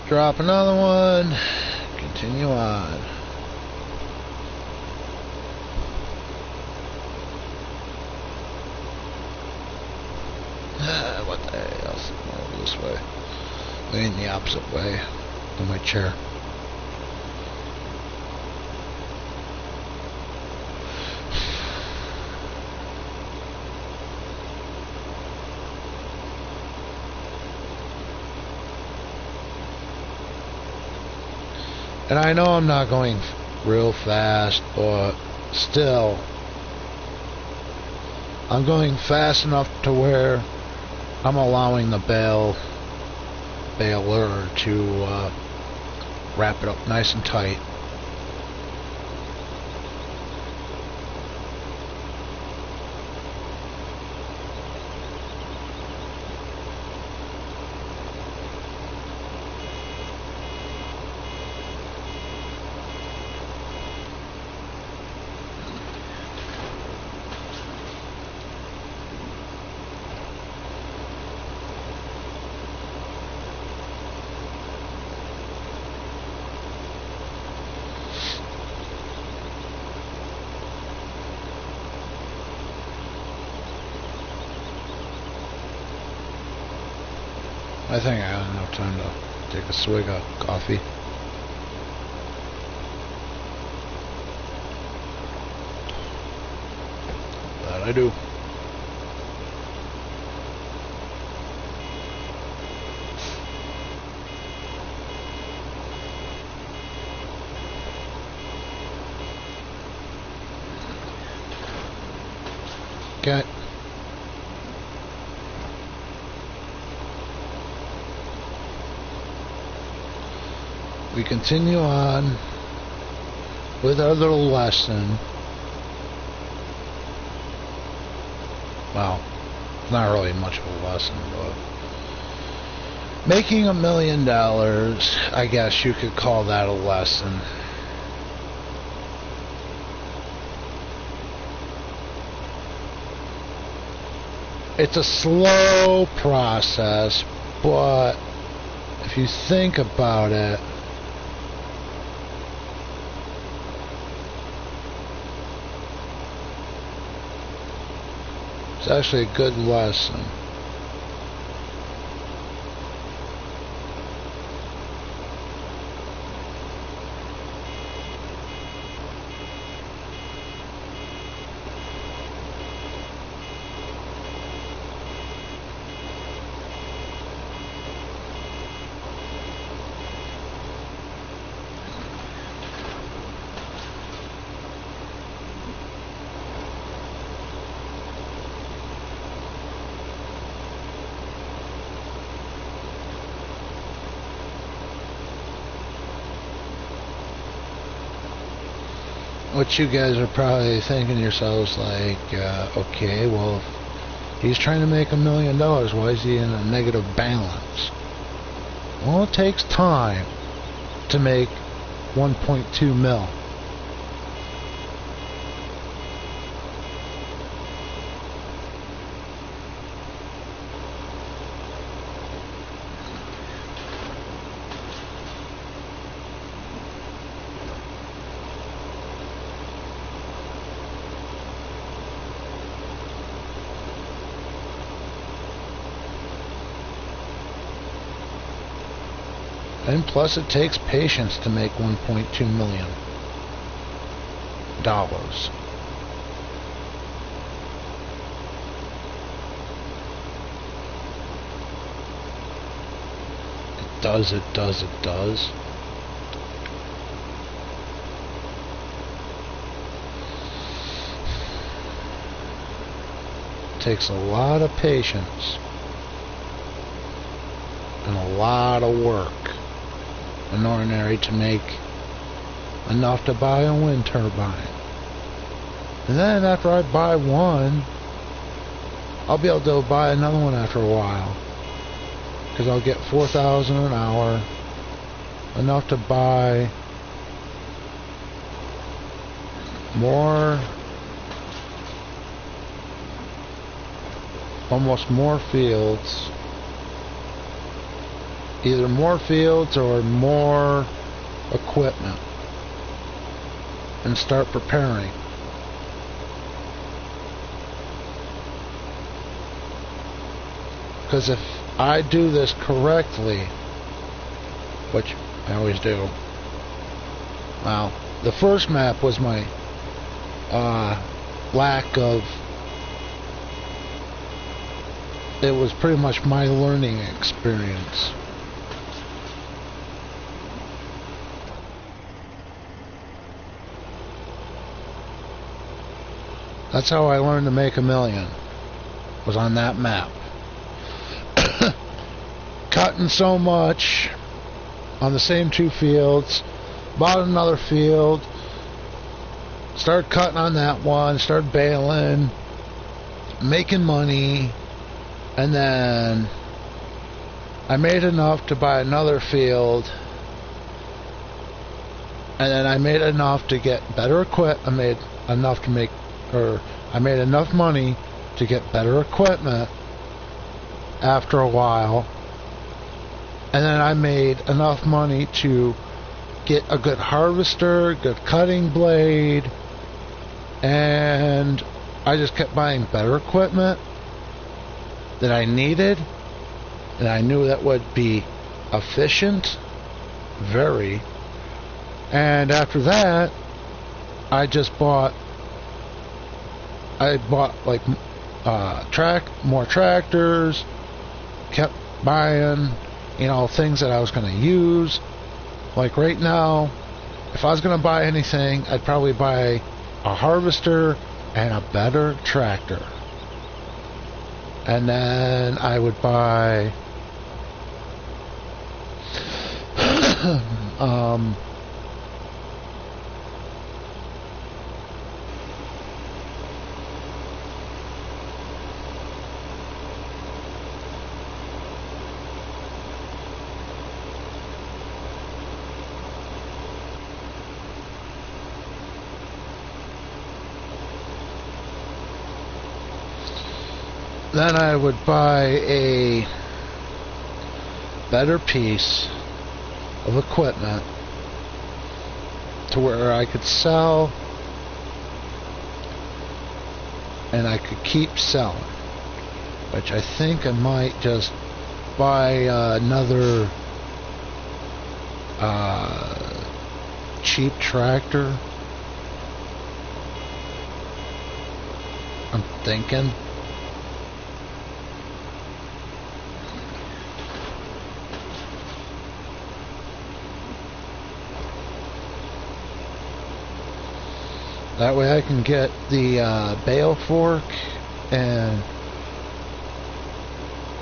Drop another one. Continue on. What the hell? Over this way. Going the opposite way than my chair. And I know I'm not going real fast, but still, I'm going fast enough to where I'm allowing the baler to wrap it up nice and tight. I think I have enough time to take a swig of coffee. That I do. Okay. We continue on with our little lesson. Well, not really much of a lesson, but making $1 million, I guess you could call that a lesson. It's a slow process, but if you think about it, it's actually a good lesson. What you guys are probably thinking to yourselves, like, okay, well, if he's trying to make $1 million, why is he in a negative balance? Well, it takes time to make 1.2 mil. And plus it takes patience to make $1.2 million. It does. It takes a lot of patience and a lot of work in ordinary to make enough to buy a wind turbine. And then after I buy one, I'll be able to buy another one after a while, because I'll get 4,000 an hour, enough to buy almost more fields. Either more fields or more equipment, and start preparing. Because if I do this correctly, which I always do, well, the first map was my lack of, it was pretty much my learning experience. That's how I learned to make $1 million, was on that map. Cutting so much on the same 2 fields, bought another field, started cutting on that one, started baling, making money, and then I made enough to buy another field, and then I made enough to get better equipment. I made enough money to get better equipment after a while, and then I made enough money to get a good harvester, good cutting blade, and I just kept buying better equipment that I needed, and I knew that would be efficient, very. And after that, I bought like more tractors, kept buying, things that I was going to use. Like right now, if I was going to buy anything, I'd probably buy a harvester and a better tractor. And then I would buy then I would buy a better piece of equipment to where I could sell and I could keep selling, which I think I might just buy another cheap tractor. I'm thinking. That way I can get the bale fork and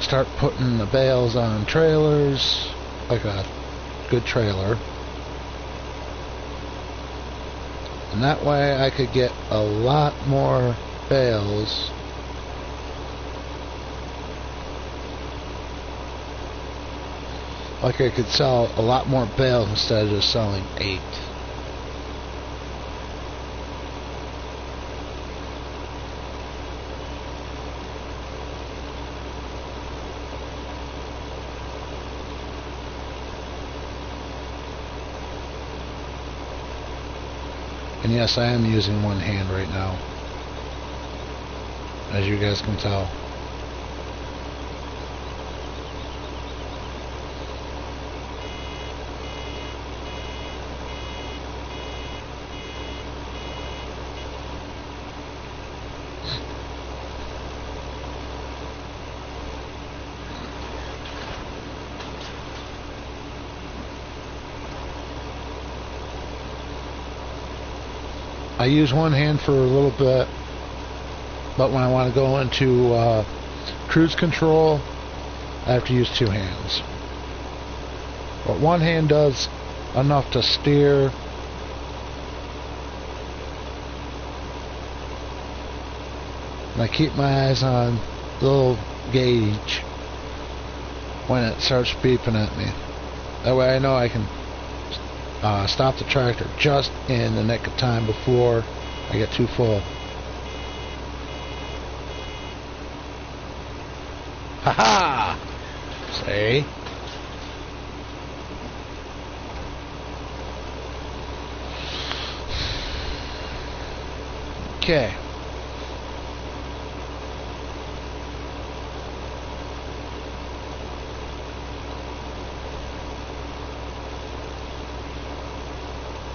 start putting the bales on trailers, like a good trailer. And that way I could get a lot more bales like I could sell a lot more bales instead of just selling 8. And yes, I am using one hand right now, as you guys can tell. I use one hand for a little bit, but when I want to go into cruise control, I have to use 2 hands. But one hand does enough to steer. And I keep my eyes on the little gauge when it starts beeping at me. That way I know I can stop the tractor just in the nick of time before I get too full. Ha-ha! See? Okay.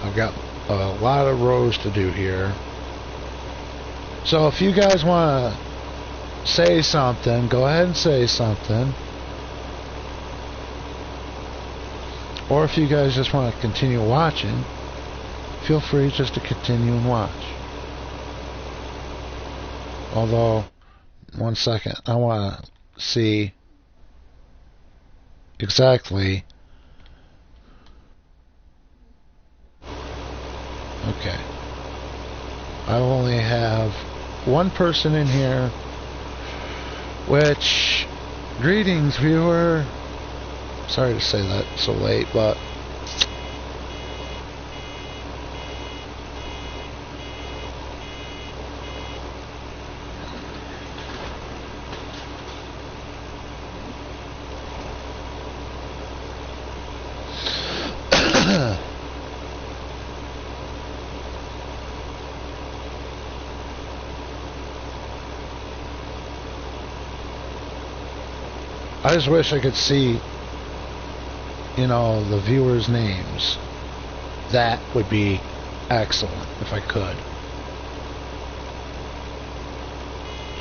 I've got a lot of rows to do here. So if you guys want to say something, go ahead and say something. Or if you guys just want to continue watching, feel free just to continue and watch. Although, one second, I want to see exactly. Okay. I only have one person in here, which, greetings viewer. Sorry to say that so late, but I just wish I could see, you know, the viewers' names. That would be excellent if I could.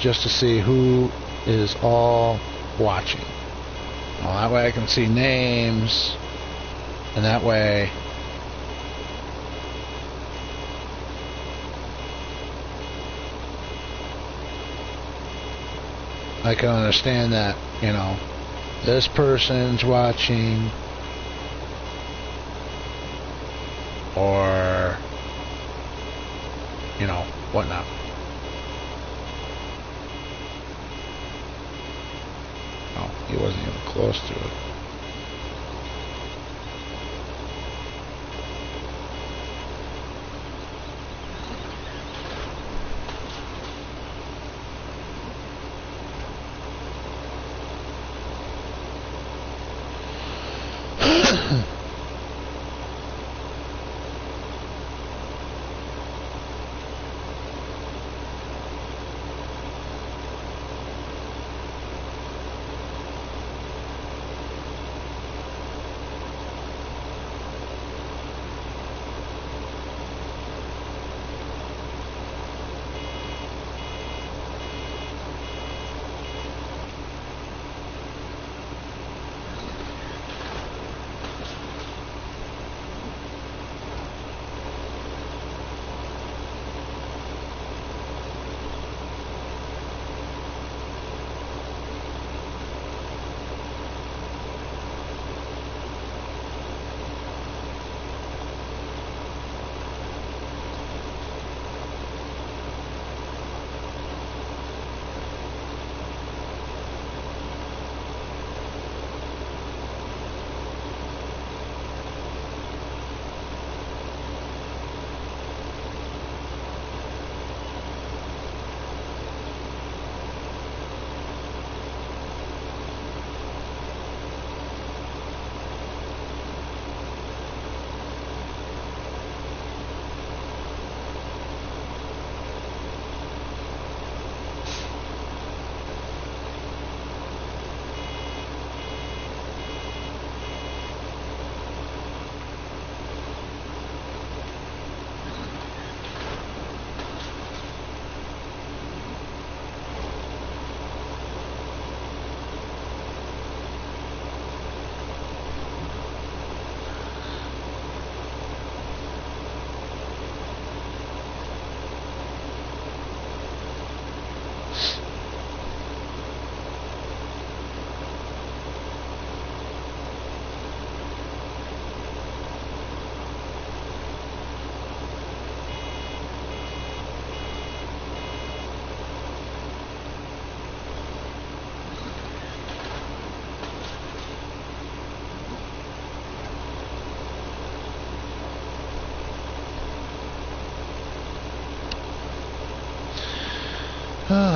Just to see who is all watching. Well, that way I can see names, and that way I can understand that, you know, this person's watching, or, you know, whatnot. Oh, he wasn't even close to it.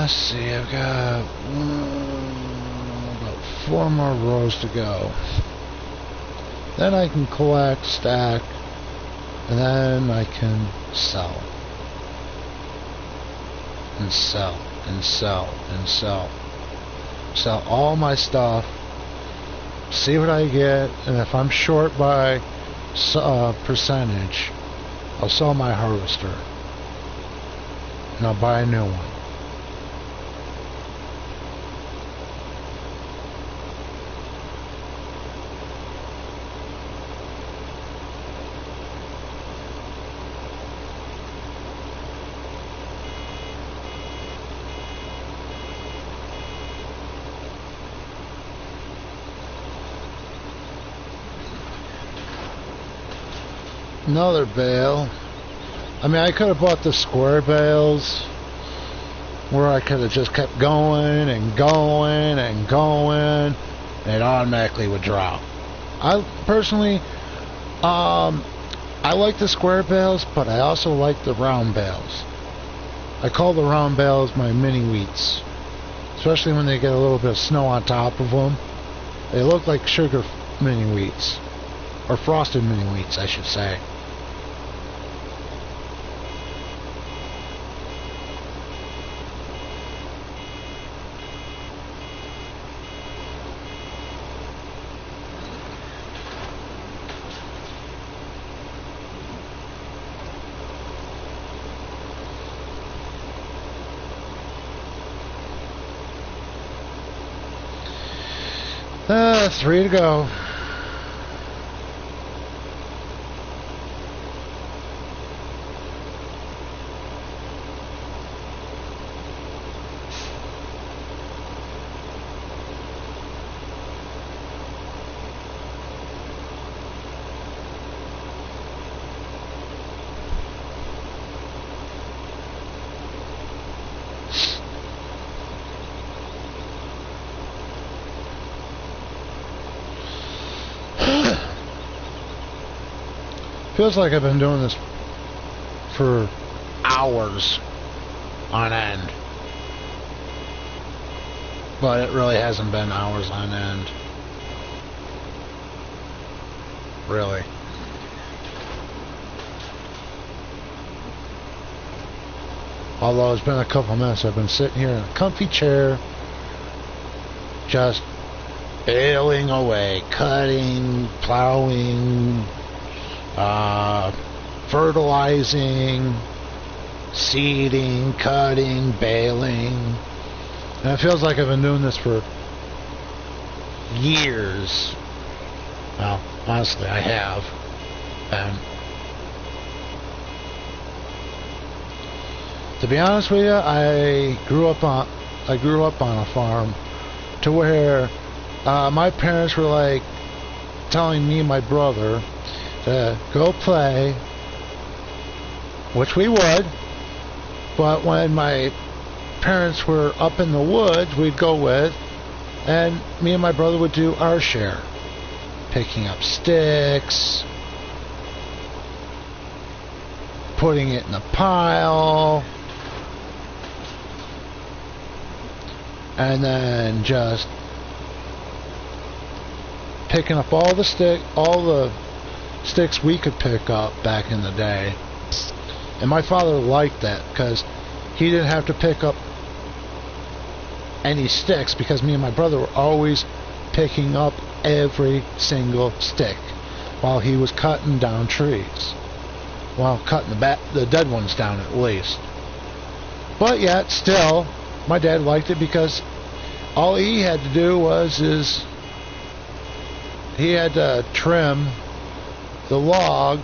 Let's see, I've got about 4 more rows to go. Then I can collect, stack, and then I can sell. And sell, and sell, and sell. Sell all my stuff, see what I get, and if I'm short by percentage, I'll sell my harvester. And I'll buy a new one. Another bale. I mean, I could have bought the square bales where I could have just kept going and going and going, and it automatically would drop. I personally, I like the square bales, but I also like the round bales. I call the round bales my mini wheats, especially when they get a little bit of snow on top of them. They look like sugar mini wheats, or frosted mini wheats, I should say. Three to go. Feels like I've been doing this for hours on end. But it really hasn't been hours on end. Really. Although it's been a couple minutes, I've been sitting here in a comfy chair, just baling away, cutting, plowing, fertilizing, seeding, cutting, baling. And it feels like I've been doing this for years. Well, honestly, I have. And to be honest with you, I grew up on a farm to where my parents were like telling me and my brother to go play, which we would, but when my parents were up in the woods, we'd go with, and me and my brother would do our share, picking up sticks, putting it in a pile, and then just picking up all the sticks we could pick up back in the day. And my father liked that because he didn't have to pick up any sticks, because me and my brother were always picking up every single stick while he was cutting down trees. Well, cutting the dead ones down at least. But yet still, my dad liked it because all he had to do was he had to trim the log,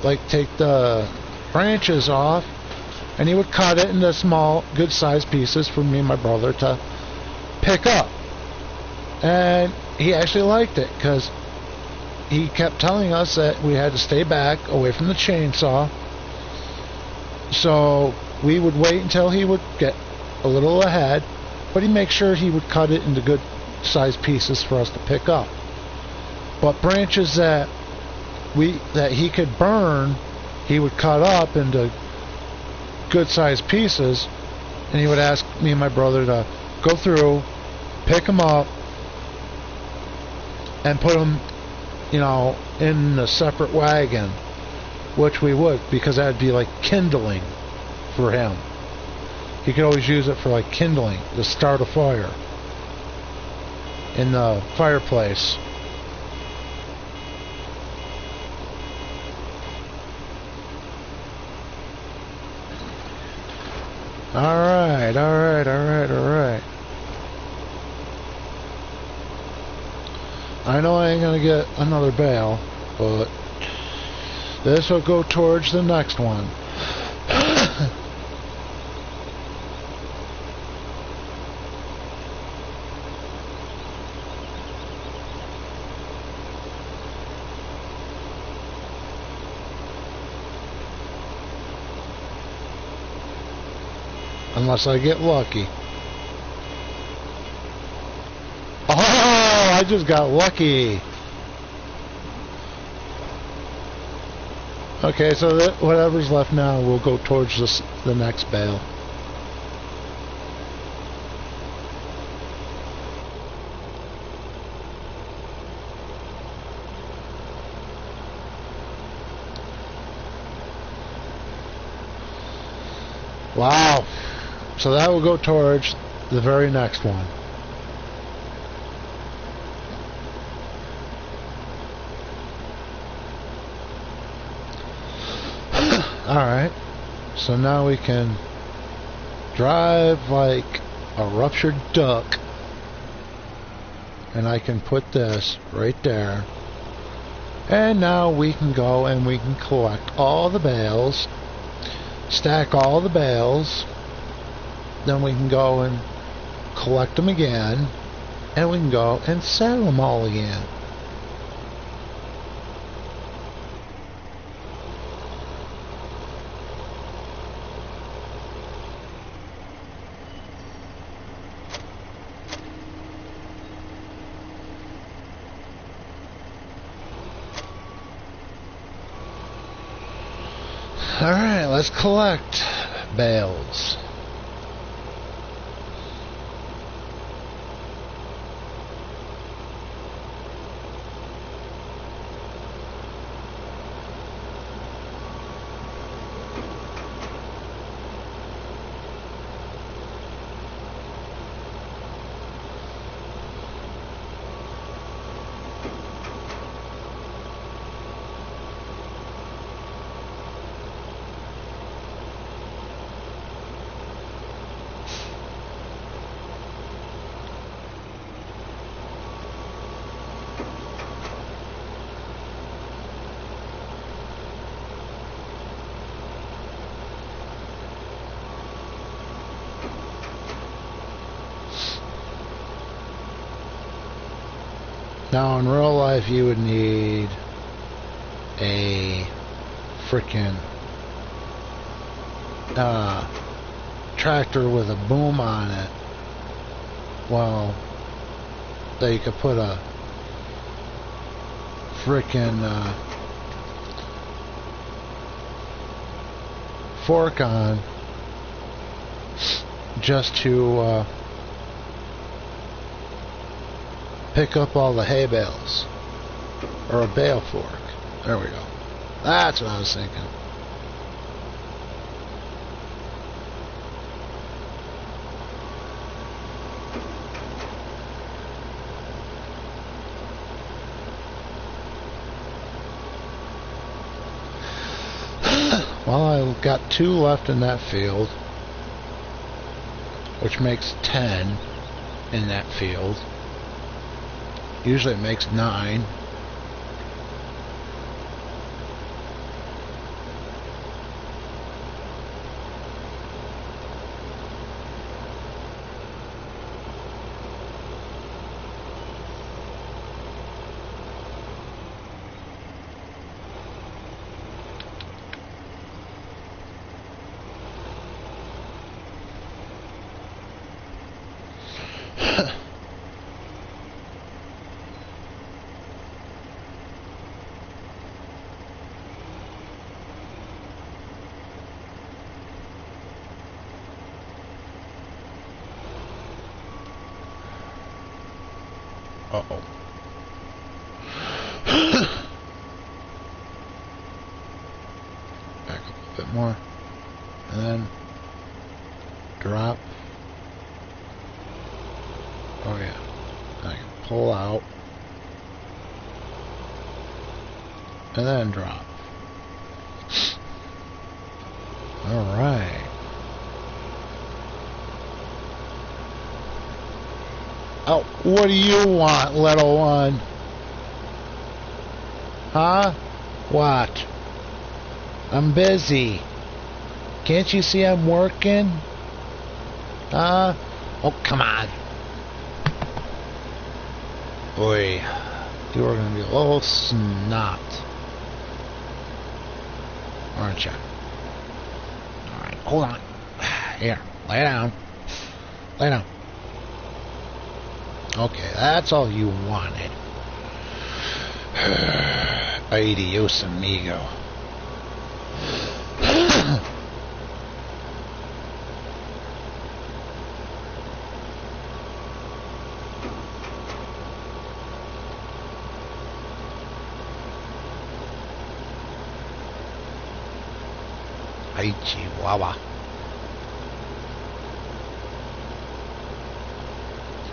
like take the branches off, and he would cut it into small, good-sized pieces for me and my brother to pick up. And he actually liked it because he kept telling us that we had to stay back, away from the chainsaw. So we would wait until he would get a little ahead, but he'd make sure he would cut it into good-sized pieces for us to pick up. But branches that he could burn, he would cut up into good-sized pieces and he would ask me and my brother to go through, pick them up, and put them, you know, in a separate wagon, which we would, because that'd be like kindling for him. He could always use it for like kindling to start a fire in the fireplace. Alright. I know I ain't gonna get another bale, but this will go towards the next one. Unless I get lucky. Oh, I just got lucky. Okay, so whatever's left now will go towards the next bale. Wow. So that will go towards the very next one. Alright. So now we can drive like a ruptured duck. And I can put this right there. And now we can go and we can collect all the bales. Stack all the bales. Then we can go and collect them again, and we can go and sell them all again. Alright, let's collect bales. Now in real life you would need a frickin' tractor with a boom on it. Well, that you could put a frickin' fork on just to pick up all the hay bales, or a bale fork. There we go. That's what I was thinking. Well, I've got 2 left in that field, which makes 10 in that field. Usually it makes 9. Uh-oh. Back up a bit more. And then drop. Oh yeah. I can pull out. And then drop. Alright. Oh, what do you want, little one? Huh? What? I'm busy. Can't you see I'm working? Huh? Oh, come on. Boy, you are going to be a little snot. Aren't you? Alright, hold on. Here, lay down. Lay down. Okay, that's all you wanted. Adios, amigo. Ay, Chihuahua.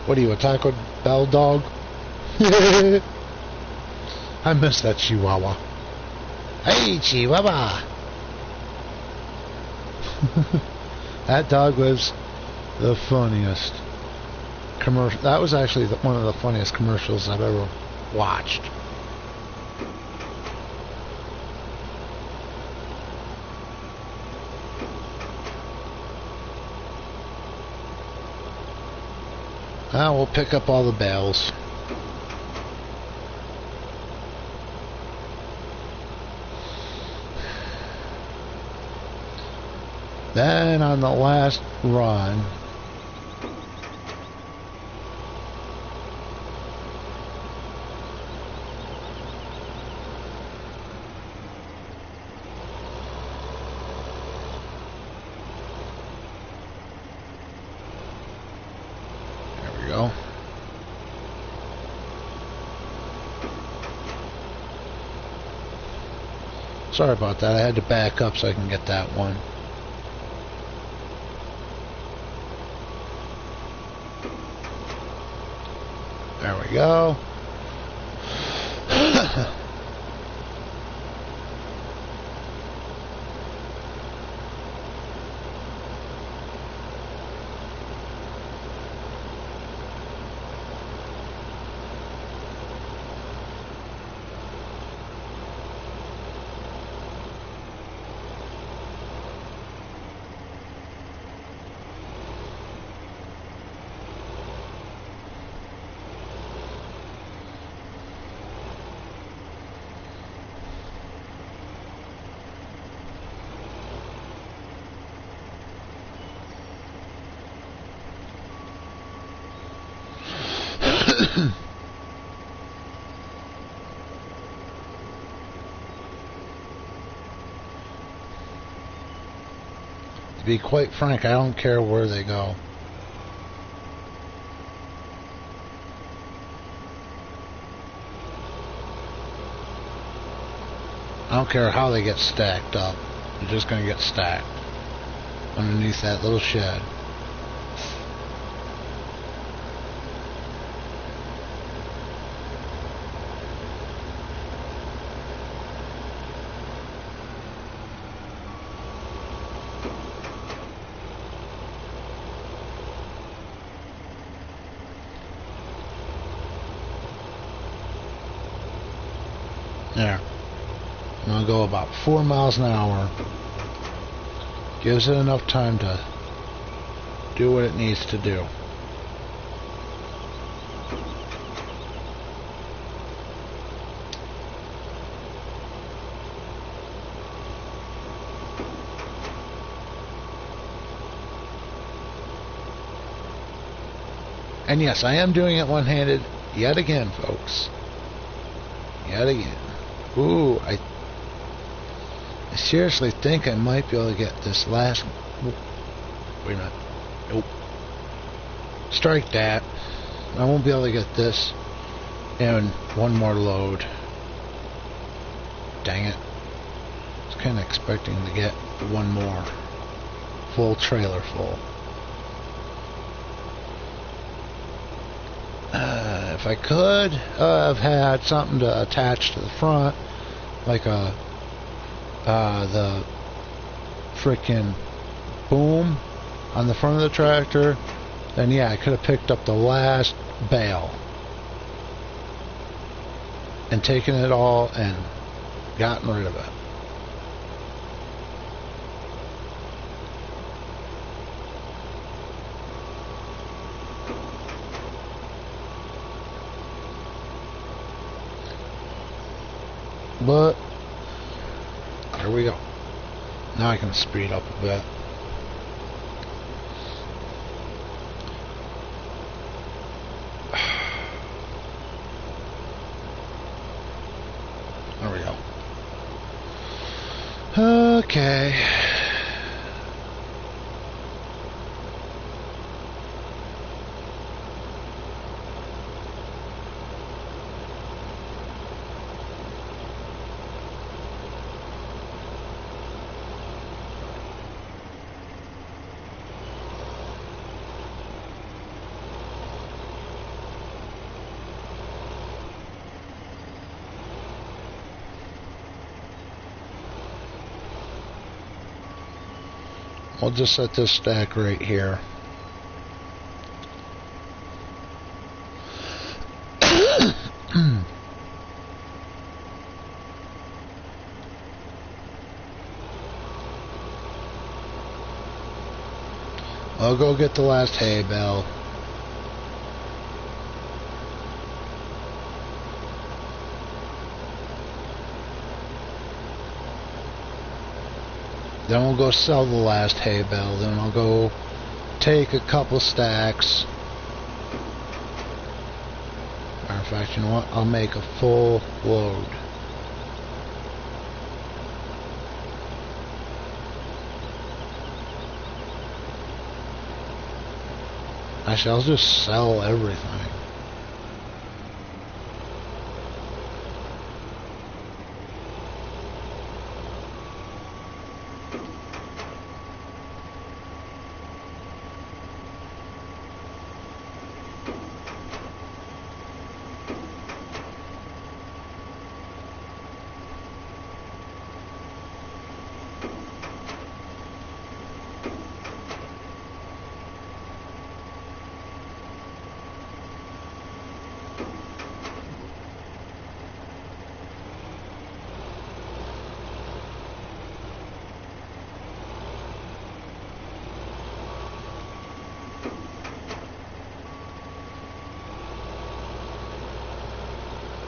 What are you, a Taco Bell dog? I miss that Chihuahua. Hey, Chihuahua! That dog was the funniest commercial. That was actually one of the funniest commercials I've ever watched. We'll pick up all the bales. Then on the last run, there we go. Sorry about that. I had to back up so I can get that one. There we go. To be quite frank, I don't care where they go. I don't care how they get stacked up. They're just going to get stacked underneath that little shed. There. I'm going to go about 4 miles an hour. Gives it enough time to do what it needs to do. And yes, I am doing it one-handed yet again, folks. Yet again. Ooh, I seriously think I might be able to get this last... Wait a minute. Nope. Strike that. I won't be able to get this And one more load. Dang it. I was kind of expecting to get one more. Full trailer full. If I could have had something to attach to the front, like the freaking boom on the front of the tractor, then yeah, I could have picked up the last bale and taken it all and gotten rid of it. But there we go. Now I can speed up a bit. There we go. Okay. We'll just set this stack right here. I'll go get the last hay bale. Then we'll go sell the last hay bale. Then I'll go take a couple stacks. Matter of fact, you know what? I'll make a full load. Actually, I'll just sell everything.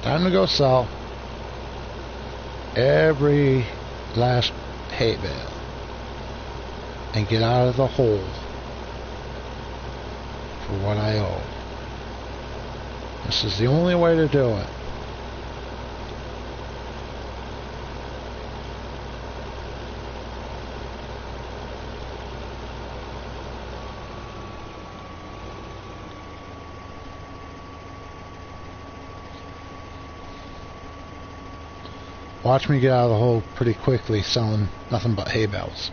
Time to go sell every last hay bale and get out of the hole for what I owe. This is the only way to do it. Watch me get out of the hole pretty quickly selling nothing but hay bales.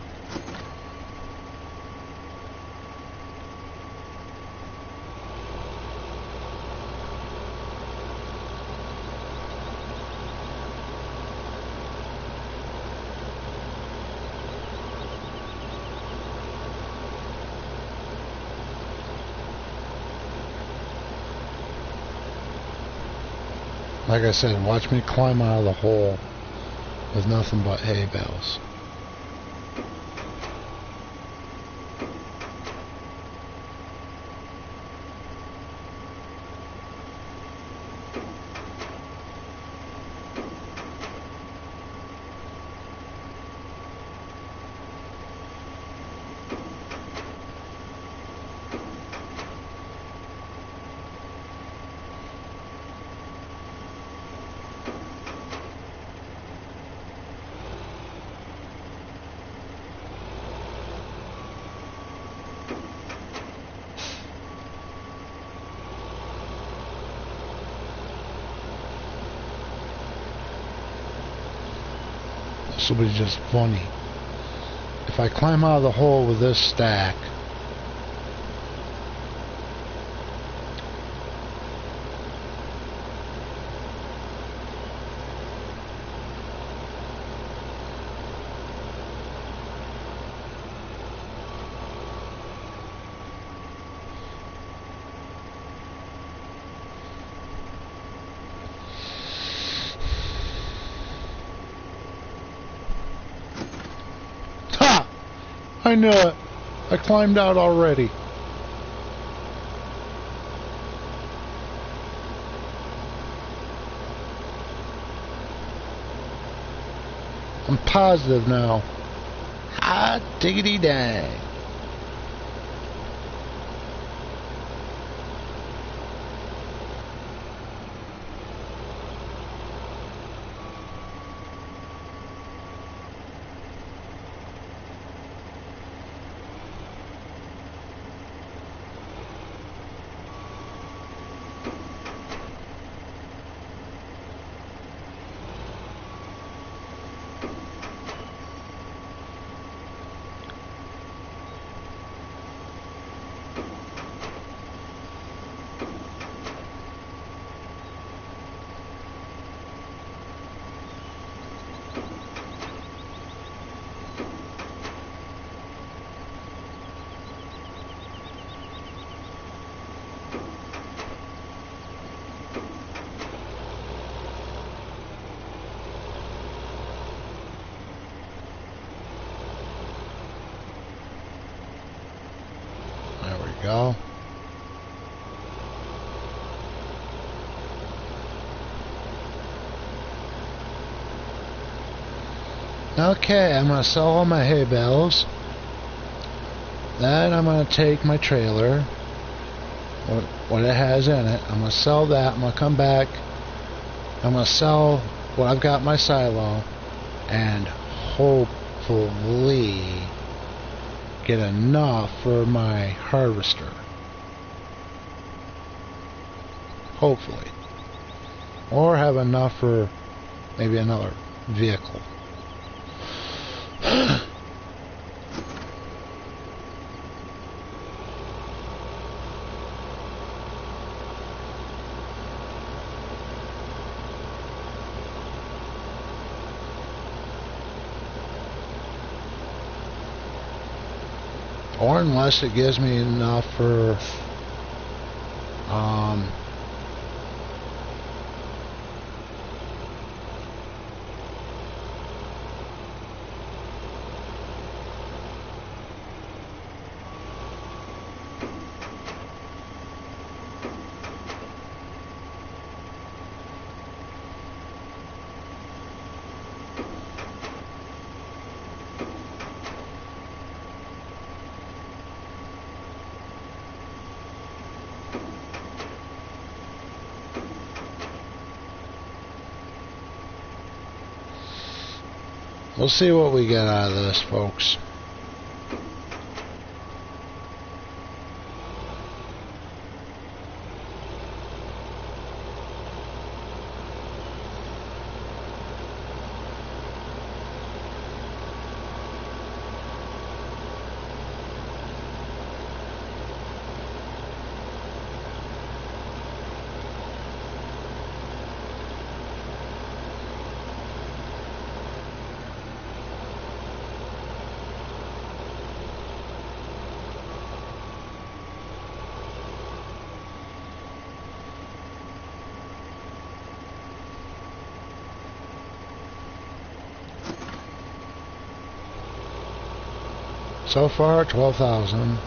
Like I said, watch me climb out of the hole with nothing but hay bales. This will be just funny. If I climb out of the hole with this stack, I knew it. I climbed out already. I'm positive now. Hot diggity dang. Go. Okay, I'm going to sell all my hay bales. Then I'm going to take my trailer, what it has in it. I'm going to sell that. I'm going to come back. I'm going to sell what I've got in my silo and hopefully get enough for my harvester. Hopefully. Or have enough for maybe another vehicle. Or unless it gives me enough for we'll see what we get out of this, folks. So far, 12,000.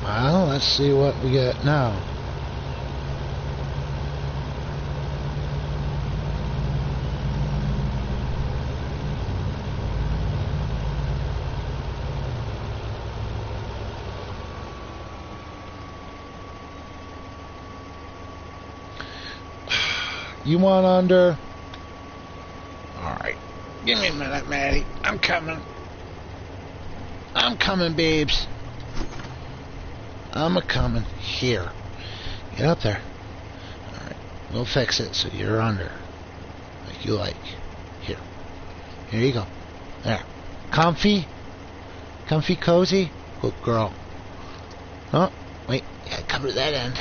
Well, let's see what we get now. You want under? Alright. Give me a minute, Maddie. I'm coming. I'm coming, babes. I'm a-coming. Here. Get up there. Alright. We'll fix it so you're under. Like you like. Here. Here you go. There. Comfy? Comfy, cozy? Good girl. Oh, wait. Gotta cover that end.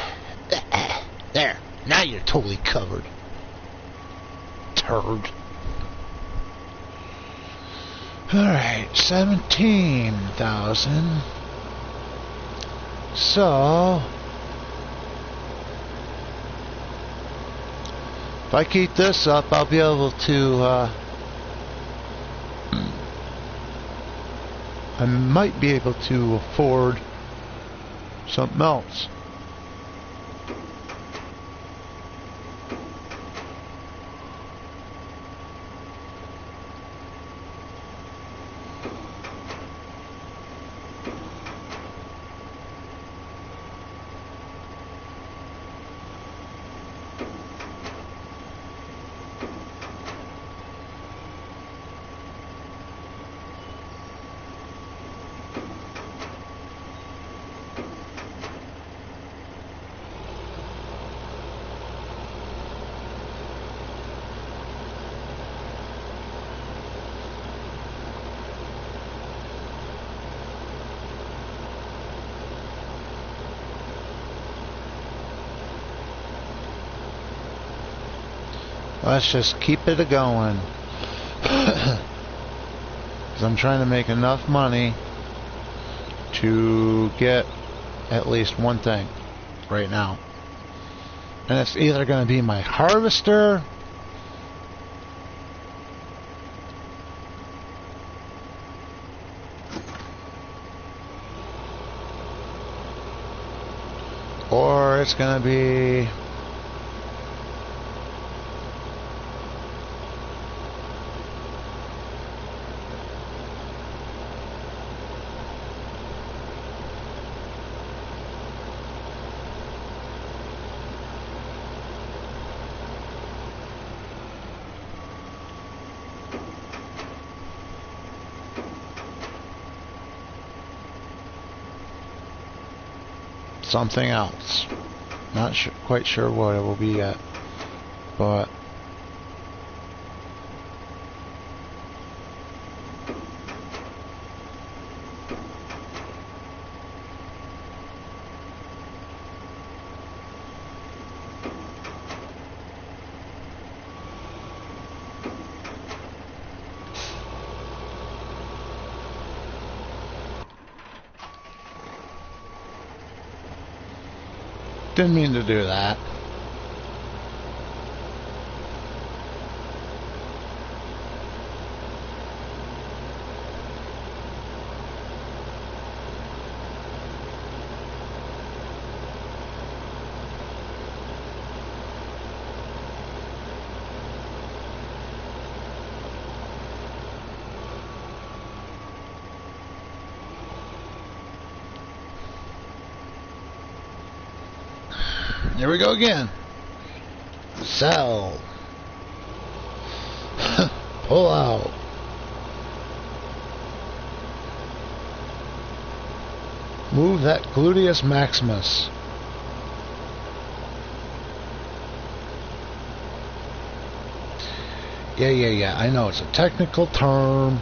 There. Now you're totally covered. Turd. Alright, 17,000. So, if I keep this up, I'll be able to, I might be able to afford something else. Let's just keep it a-going. Because I'm trying to make enough money to get at least one thing right now. And it's either going to be my harvester or it's going to be something else. Not quite sure what it will be yet, but didn't mean to do that. Here we go again. Sell. Pull out. Move that gluteus maximus. Yeah. I know it's a technical term.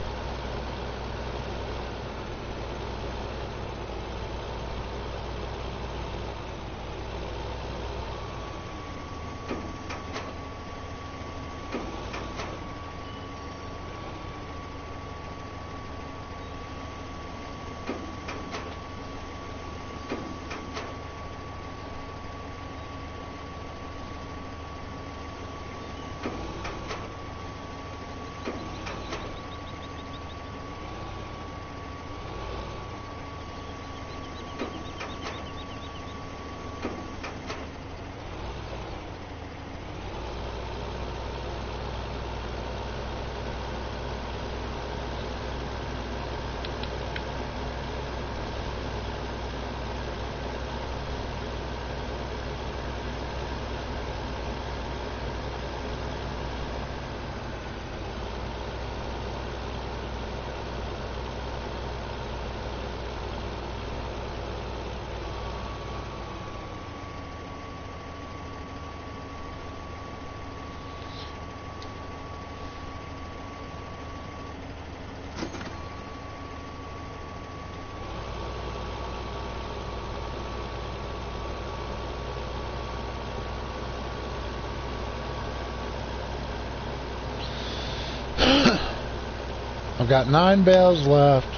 I've got 9 bales left.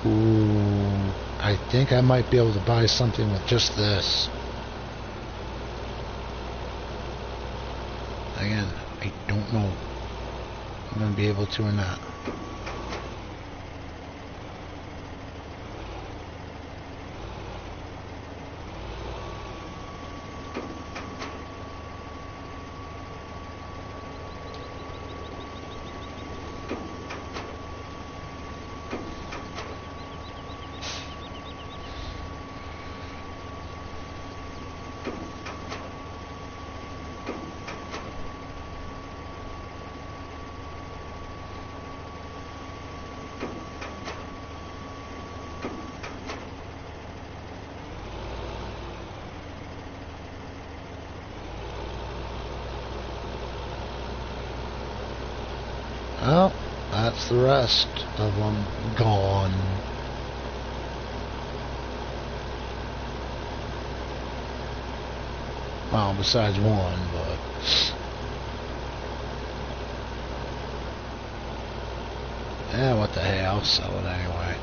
Ooh, I think I might be able to buy something with just this. Again, I don't know if I'm going to be able to or not. Well, that's the rest of them gone. Well, besides one, but... yeah, what the hell, I'll sell it anyway.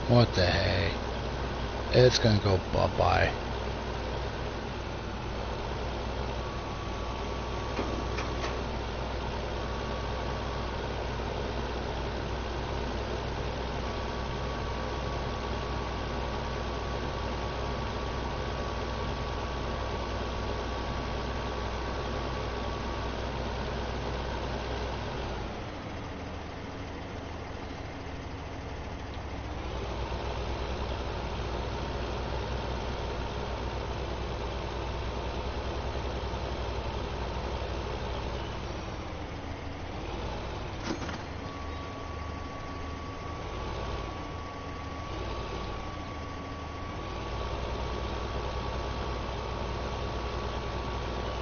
What the hey? It's gonna go bye-bye.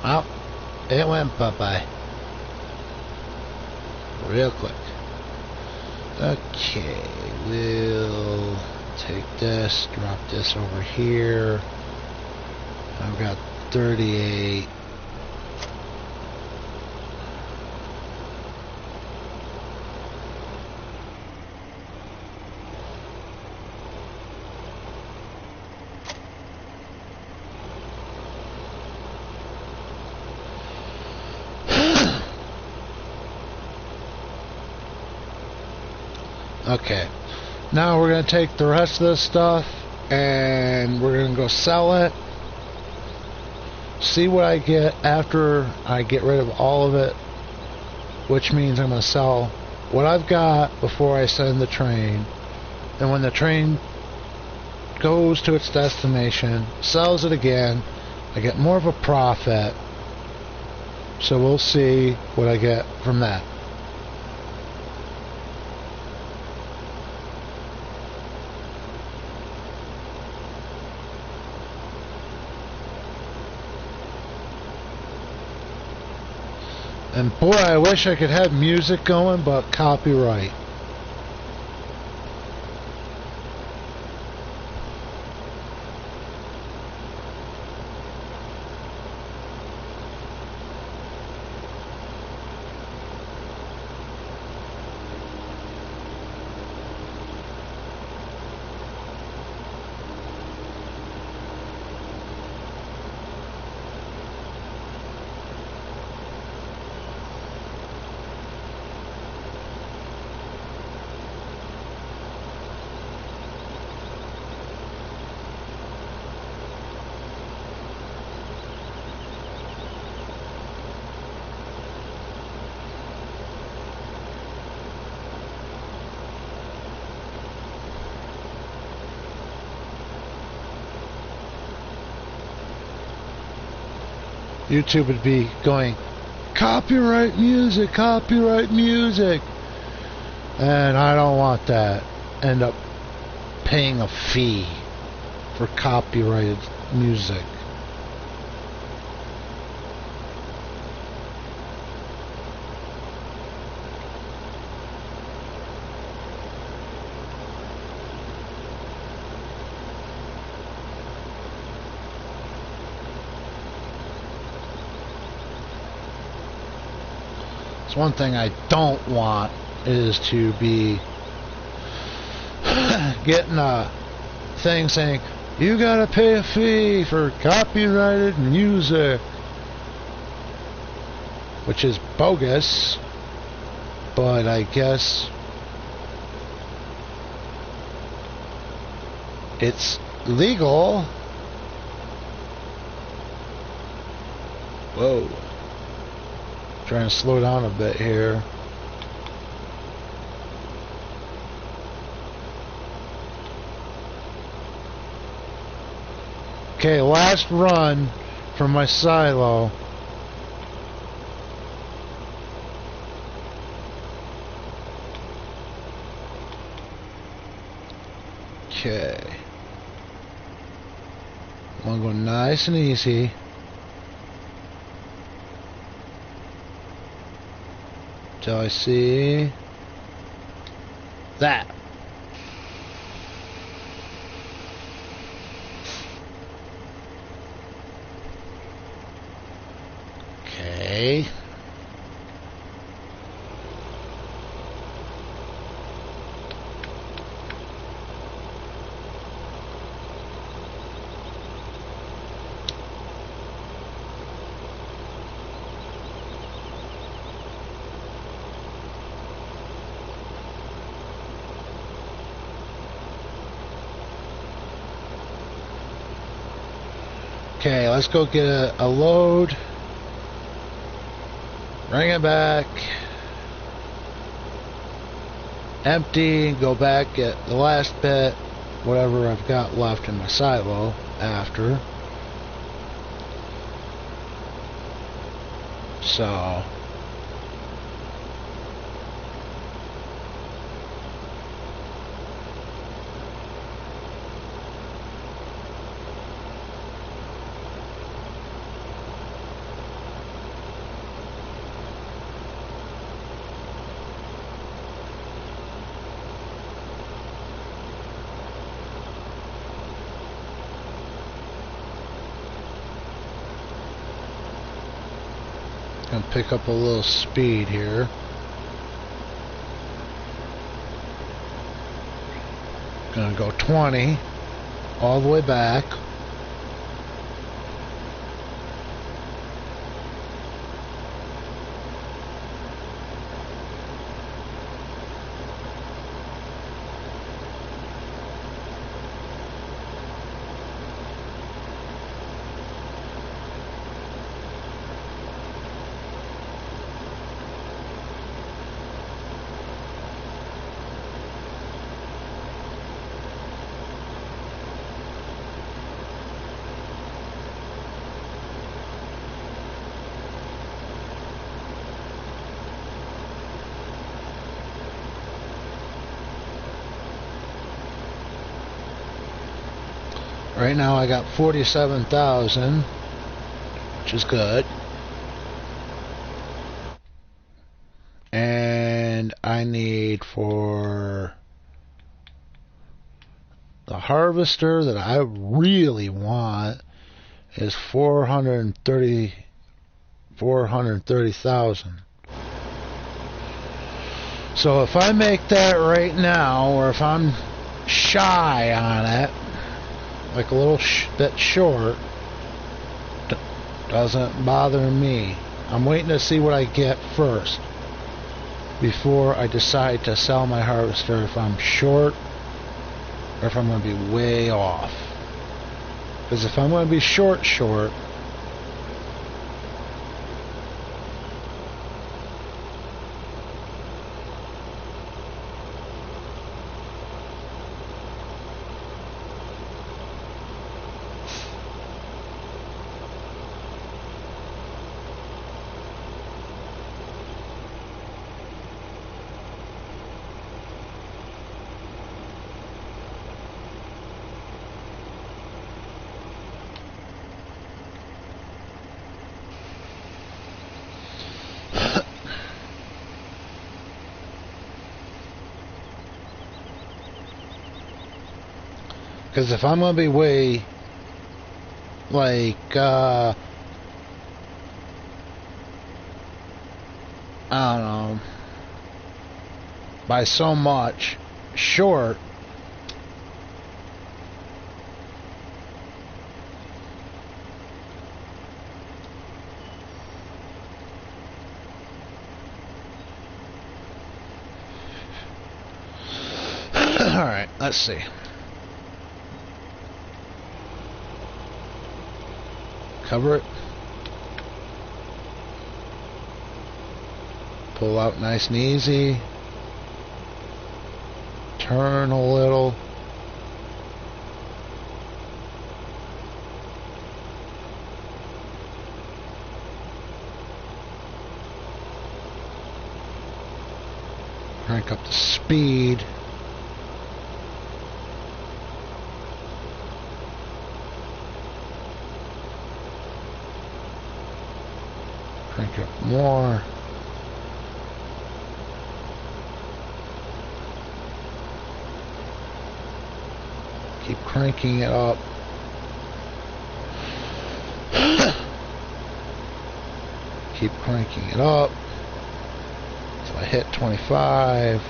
Well, it went bye-bye. Real quick. Okay, we'll take this, drop this over here. I've got 38. Okay, now we're going to take the rest of this stuff and we're going to go sell it. See what I get after I get rid of all of it, which means I'm going to sell what I've got before I send the train. And when the train goes to its destination, sells it again, I get more of a profit. So we'll see what I get from that. And boy, I wish I could have music going, but copyright. YouTube would be going, copyright music, copyright music. And I don't want that. End up paying a fee for copyrighted music. It's one thing I don't want is to be getting a thing saying, you gotta pay a fee for copyrighted music, which is bogus, but I guess it's legal. Whoa. Trying to slow down a bit here. Okay, last run from my silo. Okay. I'm gonna go nice and easy. Till I see that. Okay. Okay, let's go get a load. Bring it back. Empty, go back, get the last bit, whatever I've got left in my silo after. So gonna pick up a little speed here. Gonna go 20 all the way back. Right now I got 47,000, which is good. And I need for the harvester that I really want is 430,000. So if I make that right now, or if I'm shy on it, like a little bit short, doesn't bother me. I'm waiting to see what I get first before I decide to sell my harvester, if I'm short or if I'm going to be way off. Because if I'm going to be short, Because if I'm going to be way, like, I don't know, by so much short, alright, let's see. Cover it. Pull out nice and easy. Turn a little. Crank up the speed. Crank it up more. Keep cranking it up. Keep cranking it up. So I hit 25.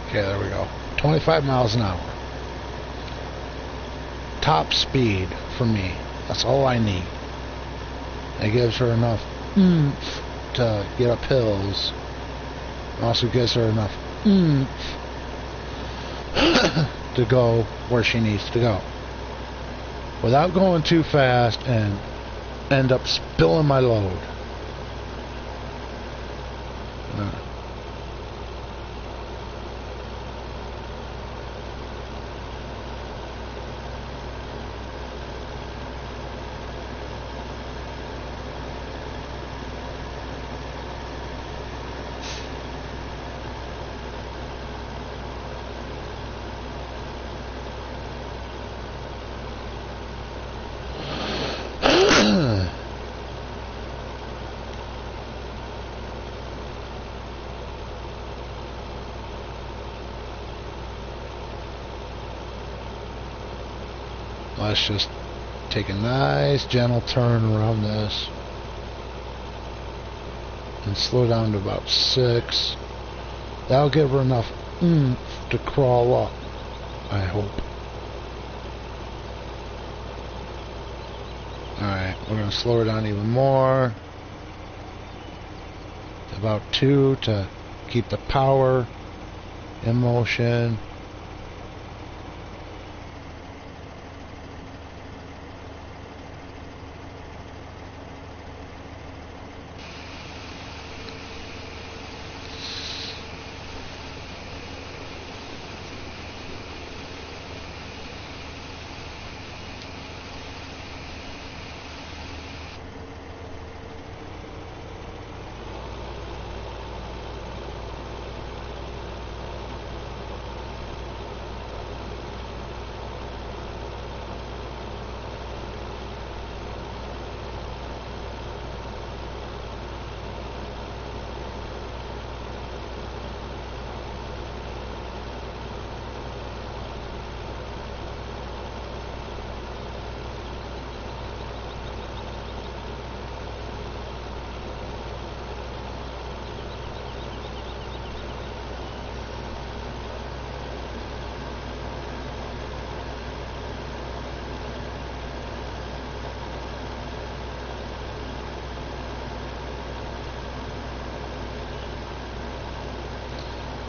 Okay, there we go. 25 miles an hour. Top speed for me. That's all I need. It gives her enough oomph to get up hills. Also gives her enough oomph to go where she needs to go. Without going too fast and end up spilling my load. Let's just take a nice gentle turn around this and slow down to about 6. That'll give her enough oomph to crawl up, I hope. Alright, we're going to slow her down even more. About 2 to keep the power in motion.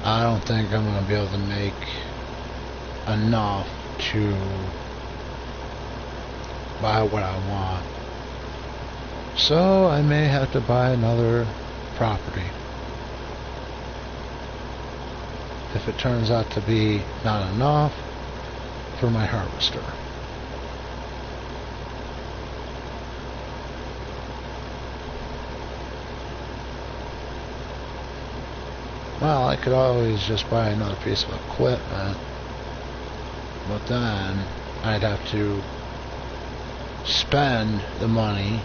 I don't think I'm going to be able to make enough to buy what I want. So I may have to buy another property. If it turns out to be not enough for my harvester. Well, I could always just buy another piece of equipment, but then I'd have to spend the money.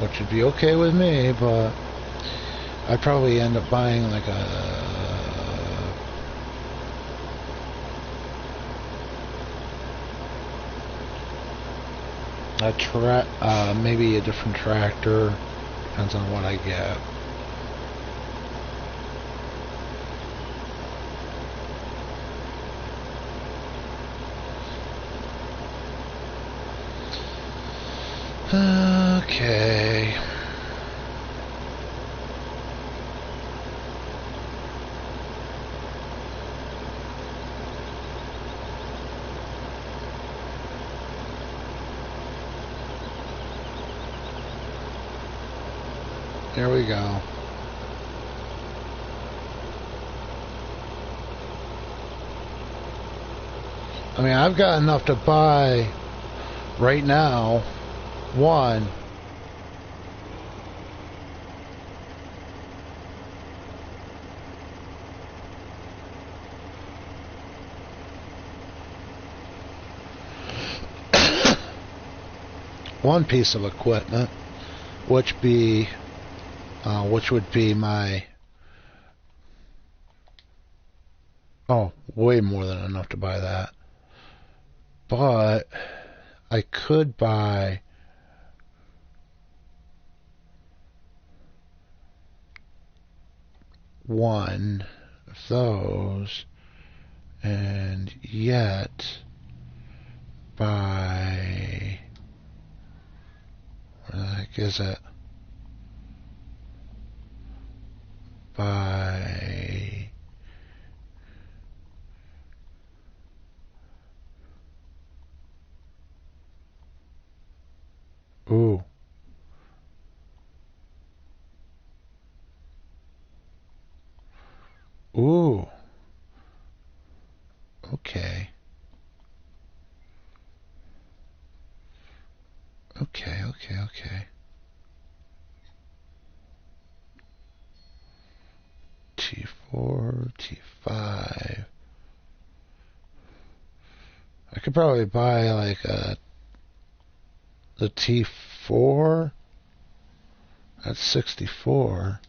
Which would be okay with me, but I'd probably end up buying like maybe a different tractor. Depends on what I get. Okay. There we go. I mean, I've got enough to buy right now one piece of equipment, which would be my way more than enough to buy that. But I could buy one of those and yet buy, where the heck is it? Buy ooh. Ooh. Okay. Okay. T4, T5. I could probably buy like the T4. That's 64.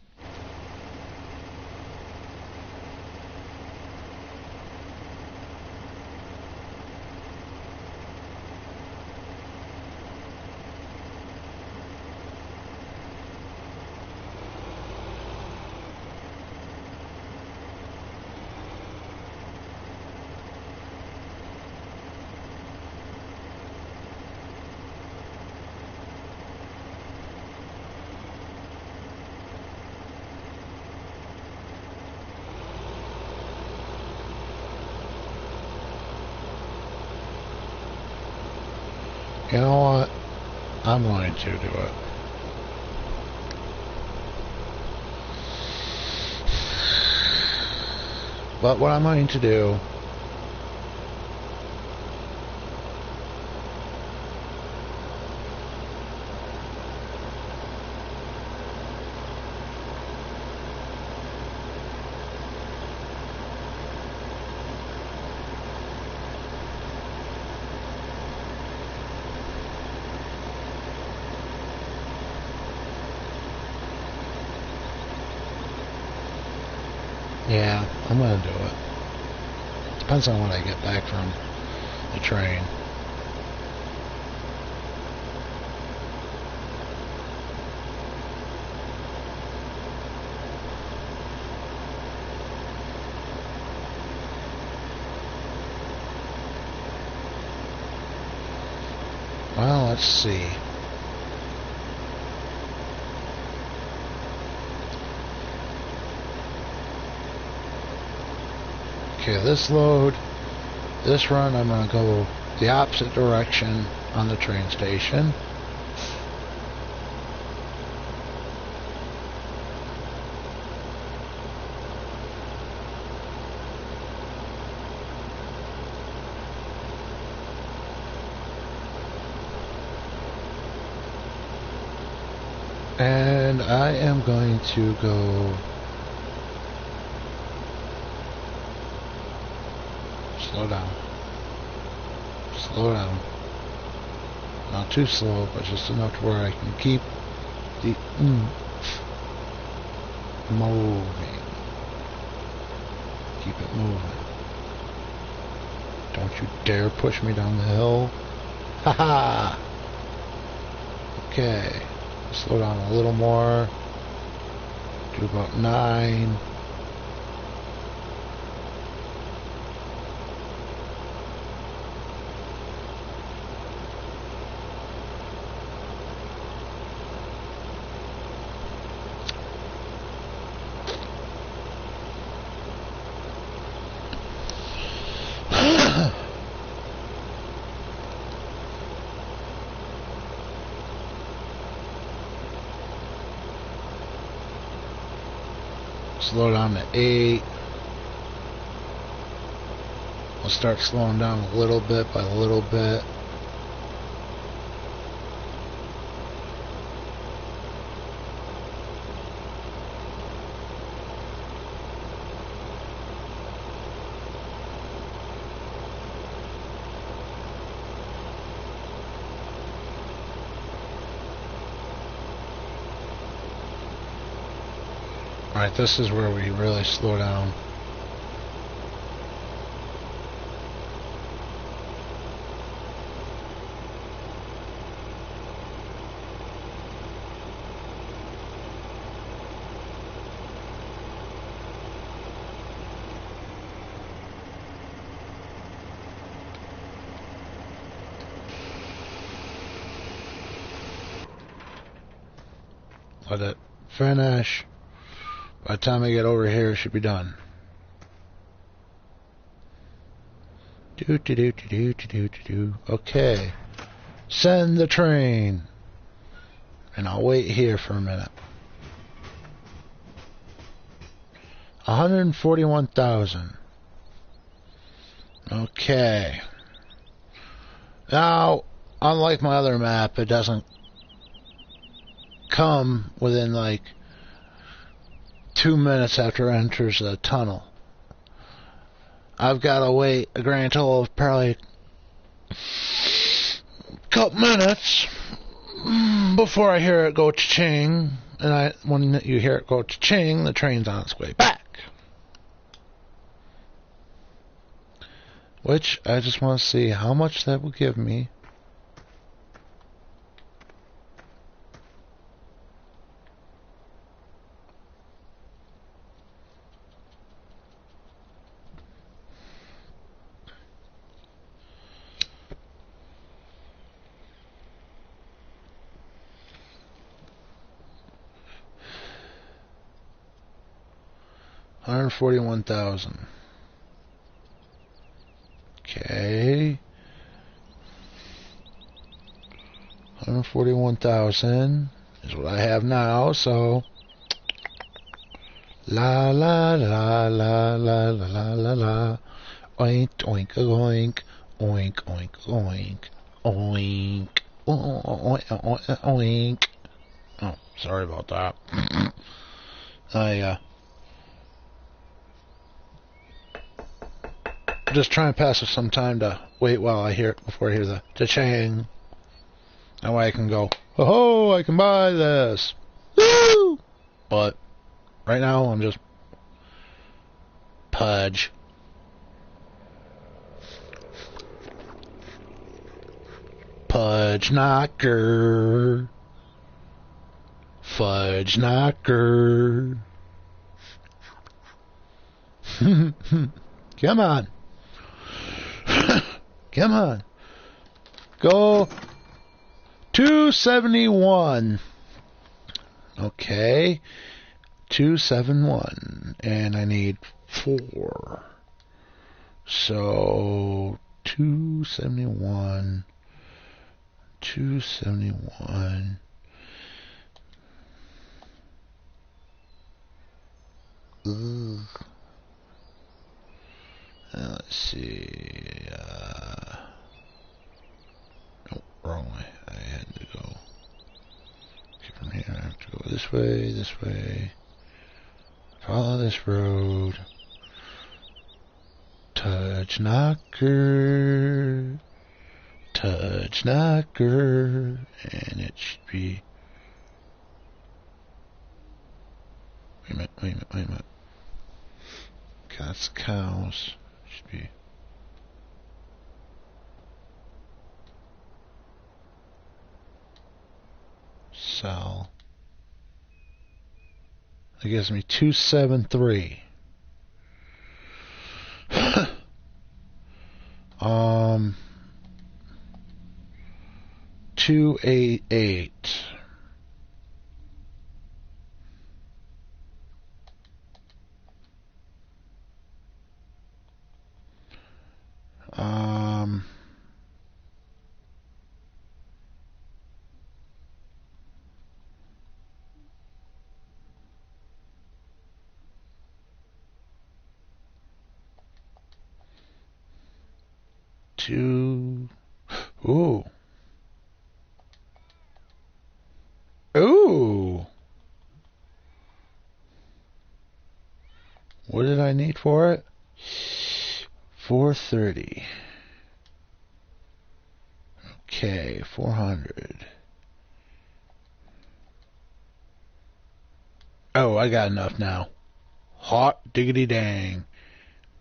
You know what? I'm going to do it. But what I'm going to do, yeah, I'm going to do it. Depends on when I get back from the train. Well, let's see. Okay, this load, this run, I'm going to go the opposite direction on the train station. And I am going to go slow down. Slow down. Not too slow, but just enough to where I can keep the moving. Keep it moving. Don't you dare push me down the hill. Haha! Okay. Slow down a little more. Do about 9. Slow down to 8. I'll start slowing down a little bit by a little bit. Alright, this is where we really slow down. Let it finish. By the time I get over here, it should be done. Okay. Send the train. And I'll wait here for a minute. 141,000. Okay. Now, unlike my other map, it doesn't come within like 2 minutes after it enters the tunnel. I've got to wait a grand total of probably a couple minutes before I hear it go cha-ching. And when you hear it go cha-ching, the train's on its way back. Which I just want to see how much that will give me. $141,000. Okay. 141,000 is what I have now, so la la la la la la la la la, oink oink oink oink oink oink oink oink oink oink. Oh, sorry about that. Just try and pass some time to wait while I hear it before I hear the cha-ching. That way I can go, oh, I can buy this. Woo! But right now I'm just pudge. Pudge knocker. Fudge knocker. Come on. Come on. Go 271. Okay. 271. And I need 4. So 271. 271. Ugh. Let's see. Oh, wrong way. I had to go. From here, I have to go Go this way, this way. Follow this road. Touch knocker. Touch knocker. And it should be... Wait a minute, wait a minute, wait a minute. Okay, that's cows. Should be... Sell. That gives me 273. 288. Um, two. Ooh. Ooh. What did I need for it? 430. Okay, 400. Oh, I got enough now. Hot diggity dang.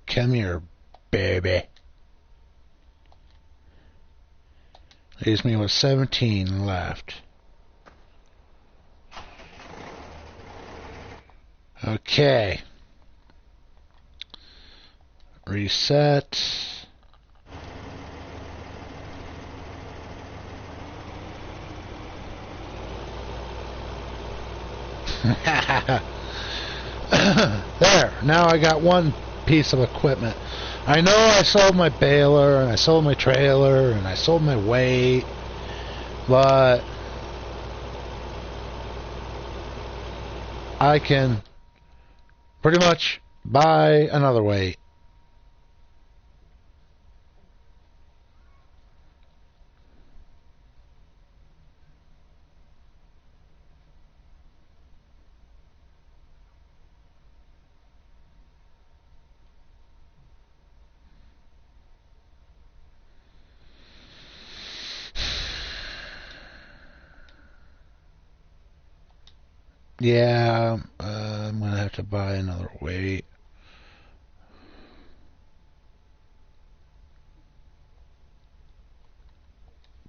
Come here, baby. Leaves me with 17 left. Okay. Reset. There. Now I got one piece of equipment. I know I sold my baler, and I sold my trailer, and I sold my weight, but I can pretty much buy another weight. Yeah, I'm gonna have to buy another weight.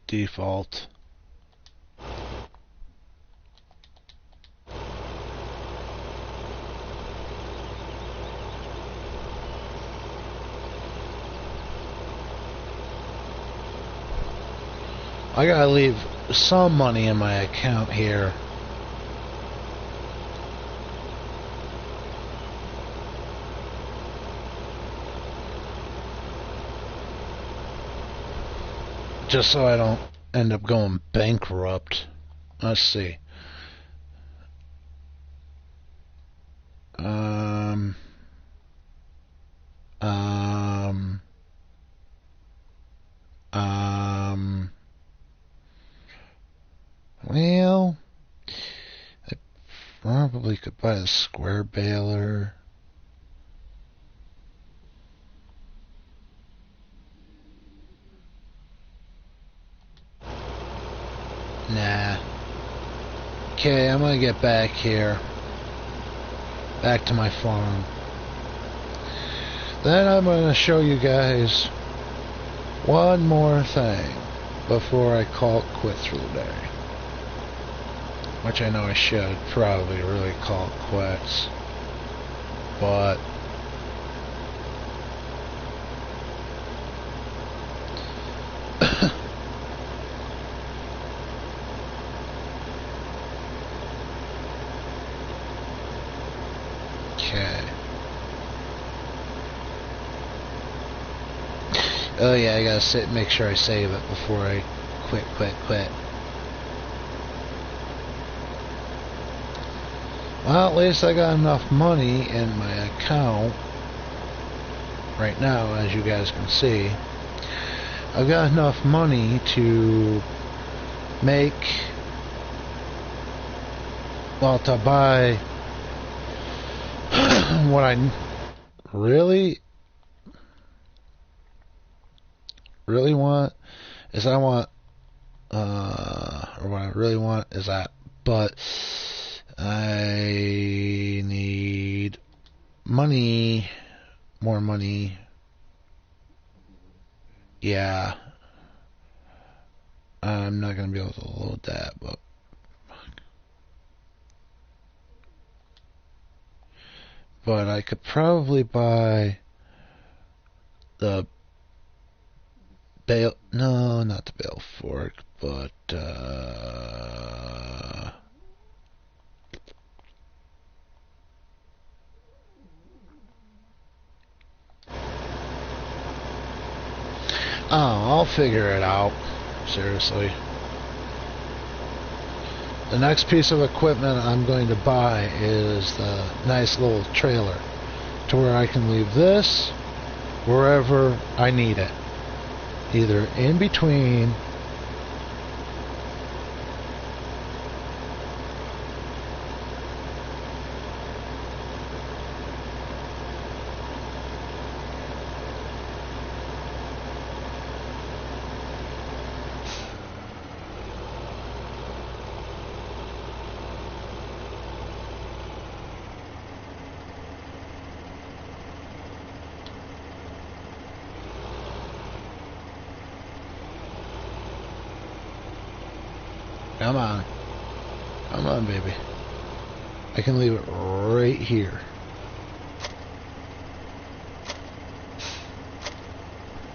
Default. I gotta leave some money in my account here. Just so I don't end up going bankrupt. Let's see. Well, I probably could buy a square baler. Nah. Okay, I'm gonna get back here. Back to my farm. Then I'm gonna show you guys one more thing before I call it quits for the day. Which I know I should probably really call it quits. But okay. Oh yeah, I gotta make sure I save it before I quit. Well, at least I got enough money in my account right now, as you guys can see. I've got enough money to make well, to buy what I really want is I want, or what I really want is that, but I need money, more money. Yeah, I'm not gonna be able to load that, but I could probably buy the bale. No, not the bale fork, but oh, I'll figure it out. Seriously. The next piece of equipment I'm going to buy is the nice little trailer to where I can leave this wherever I need it. Either in between Come on. Come on, baby. I can leave it right here.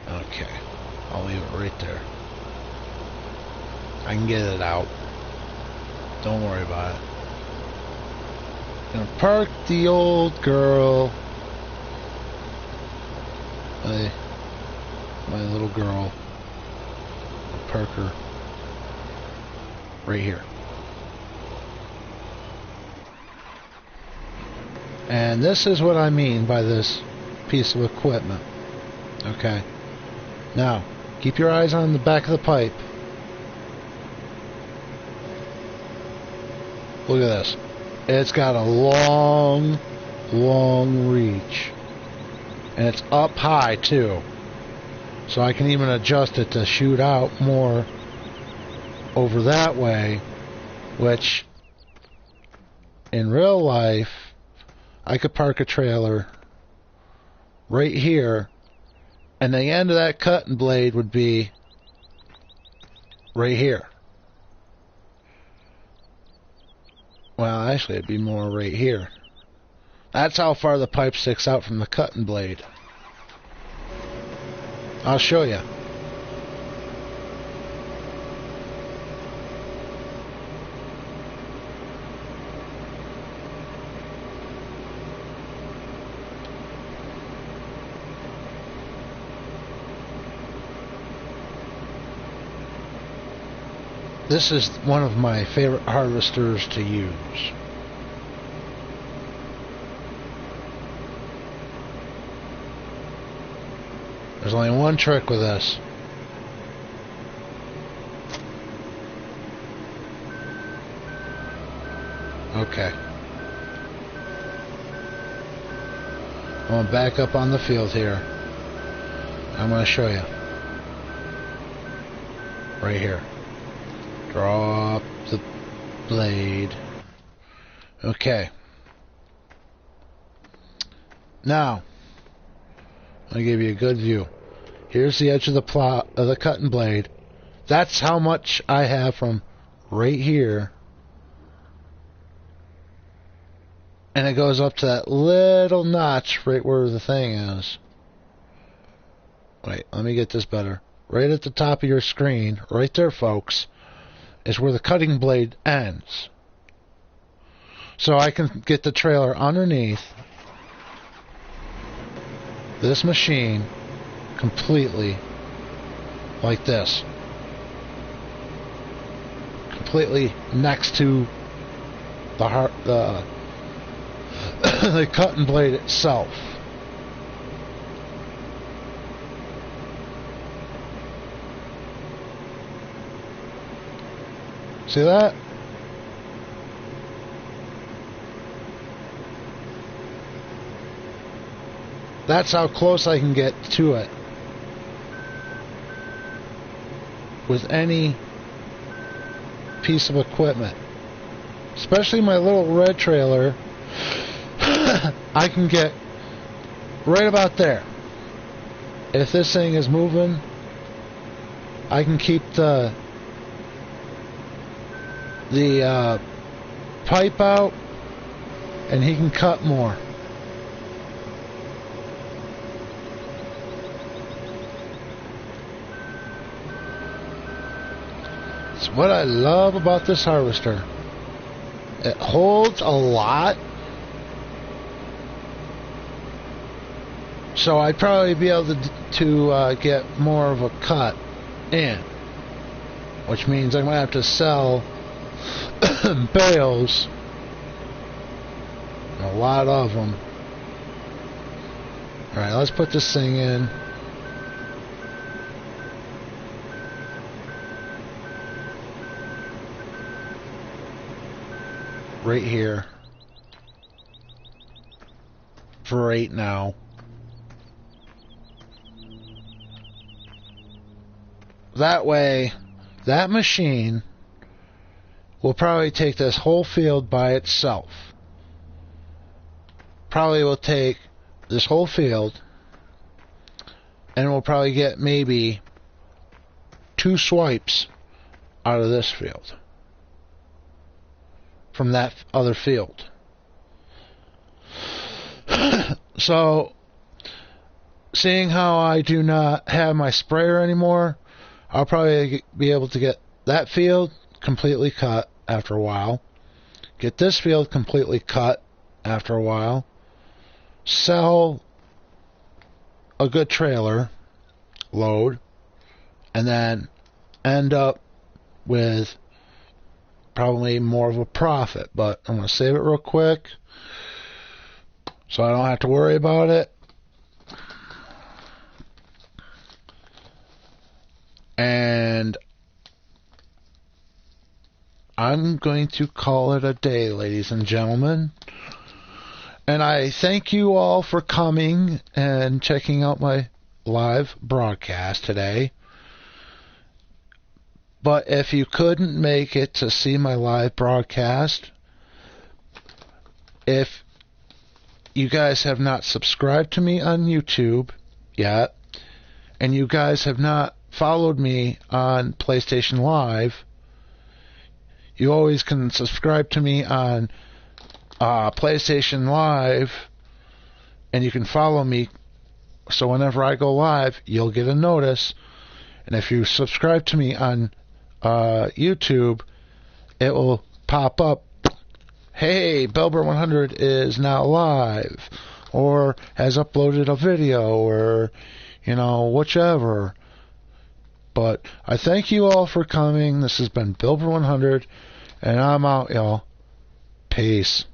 Okay. I'll leave it right there. I can get it out. Don't worry about it. Gonna park the old girl. My little girl. I'll park her right here. And this is what I mean by this piece of equipment. Okay. Now, keep your eyes on the back of the pipe. Look at this. It's got a long, long reach. And it's up high, too. So I can even adjust it to shoot out more over that way, which in real life I could park a trailer right here and the end of that cutting blade would be right here. Well, actually it'd be more right here. That's how far the pipe sticks out from the cutting blade. I'll show you. This is one of my favorite harvesters to use. There's only one trick with this. Okay. I'm going to back up on the field here. I'm going to show you. Right here. Drop the blade. Okay. Now, I'll give you a good view. Here's the edge of the plow of the cutting blade. That's how much I have from right here. And it goes up to that little notch right where the thing is. Wait, let me get this better. Right at the top of your screen, right there, folks, is where the cutting blade ends. So I can get the trailer underneath this machine completely like this. Completely next to the the cutting blade itself. See that? That's how close I can get to it with any piece of equipment. Especially my little red trailer. I can get right about there. If this thing is moving, I can keep the pipe out, and he can cut more. It's what I love about this harvester. It holds a lot, so I'd probably be able to get more of a cut in, which means I'm going to have to sell bales, a lot of them. Alright, let's put this thing in. Right here. For right now. That way, that machine will probably take this whole field by itself. Probably will take this whole field, and we'll probably get maybe 2 swipes out of this field from that other field. So, seeing how I do not have my sprayer anymore, I'll probably be able to get that field completely cut after a while, get this field completely cut after a while, sell a good trailer load, and then end up with probably more of a profit. But I'm going to save it real quick so I don't have to worry about it. And I'm going to call it a day, ladies and gentlemen. And I thank you all for coming and checking out my live broadcast today. But if you couldn't make it to see my live broadcast, if you guys have not subscribed to me on YouTube yet, and you guys have not followed me on PlayStation Live, you always can subscribe to me on PlayStation Live, and you can follow me, so whenever I go live, you'll get a notice. And if you subscribe to me on YouTube, it will pop up, hey, Belber100 is now live, or has uploaded a video, or, you know, whichever. But I thank you all for coming. This has been Belber100, and I'm out, y'all. Peace.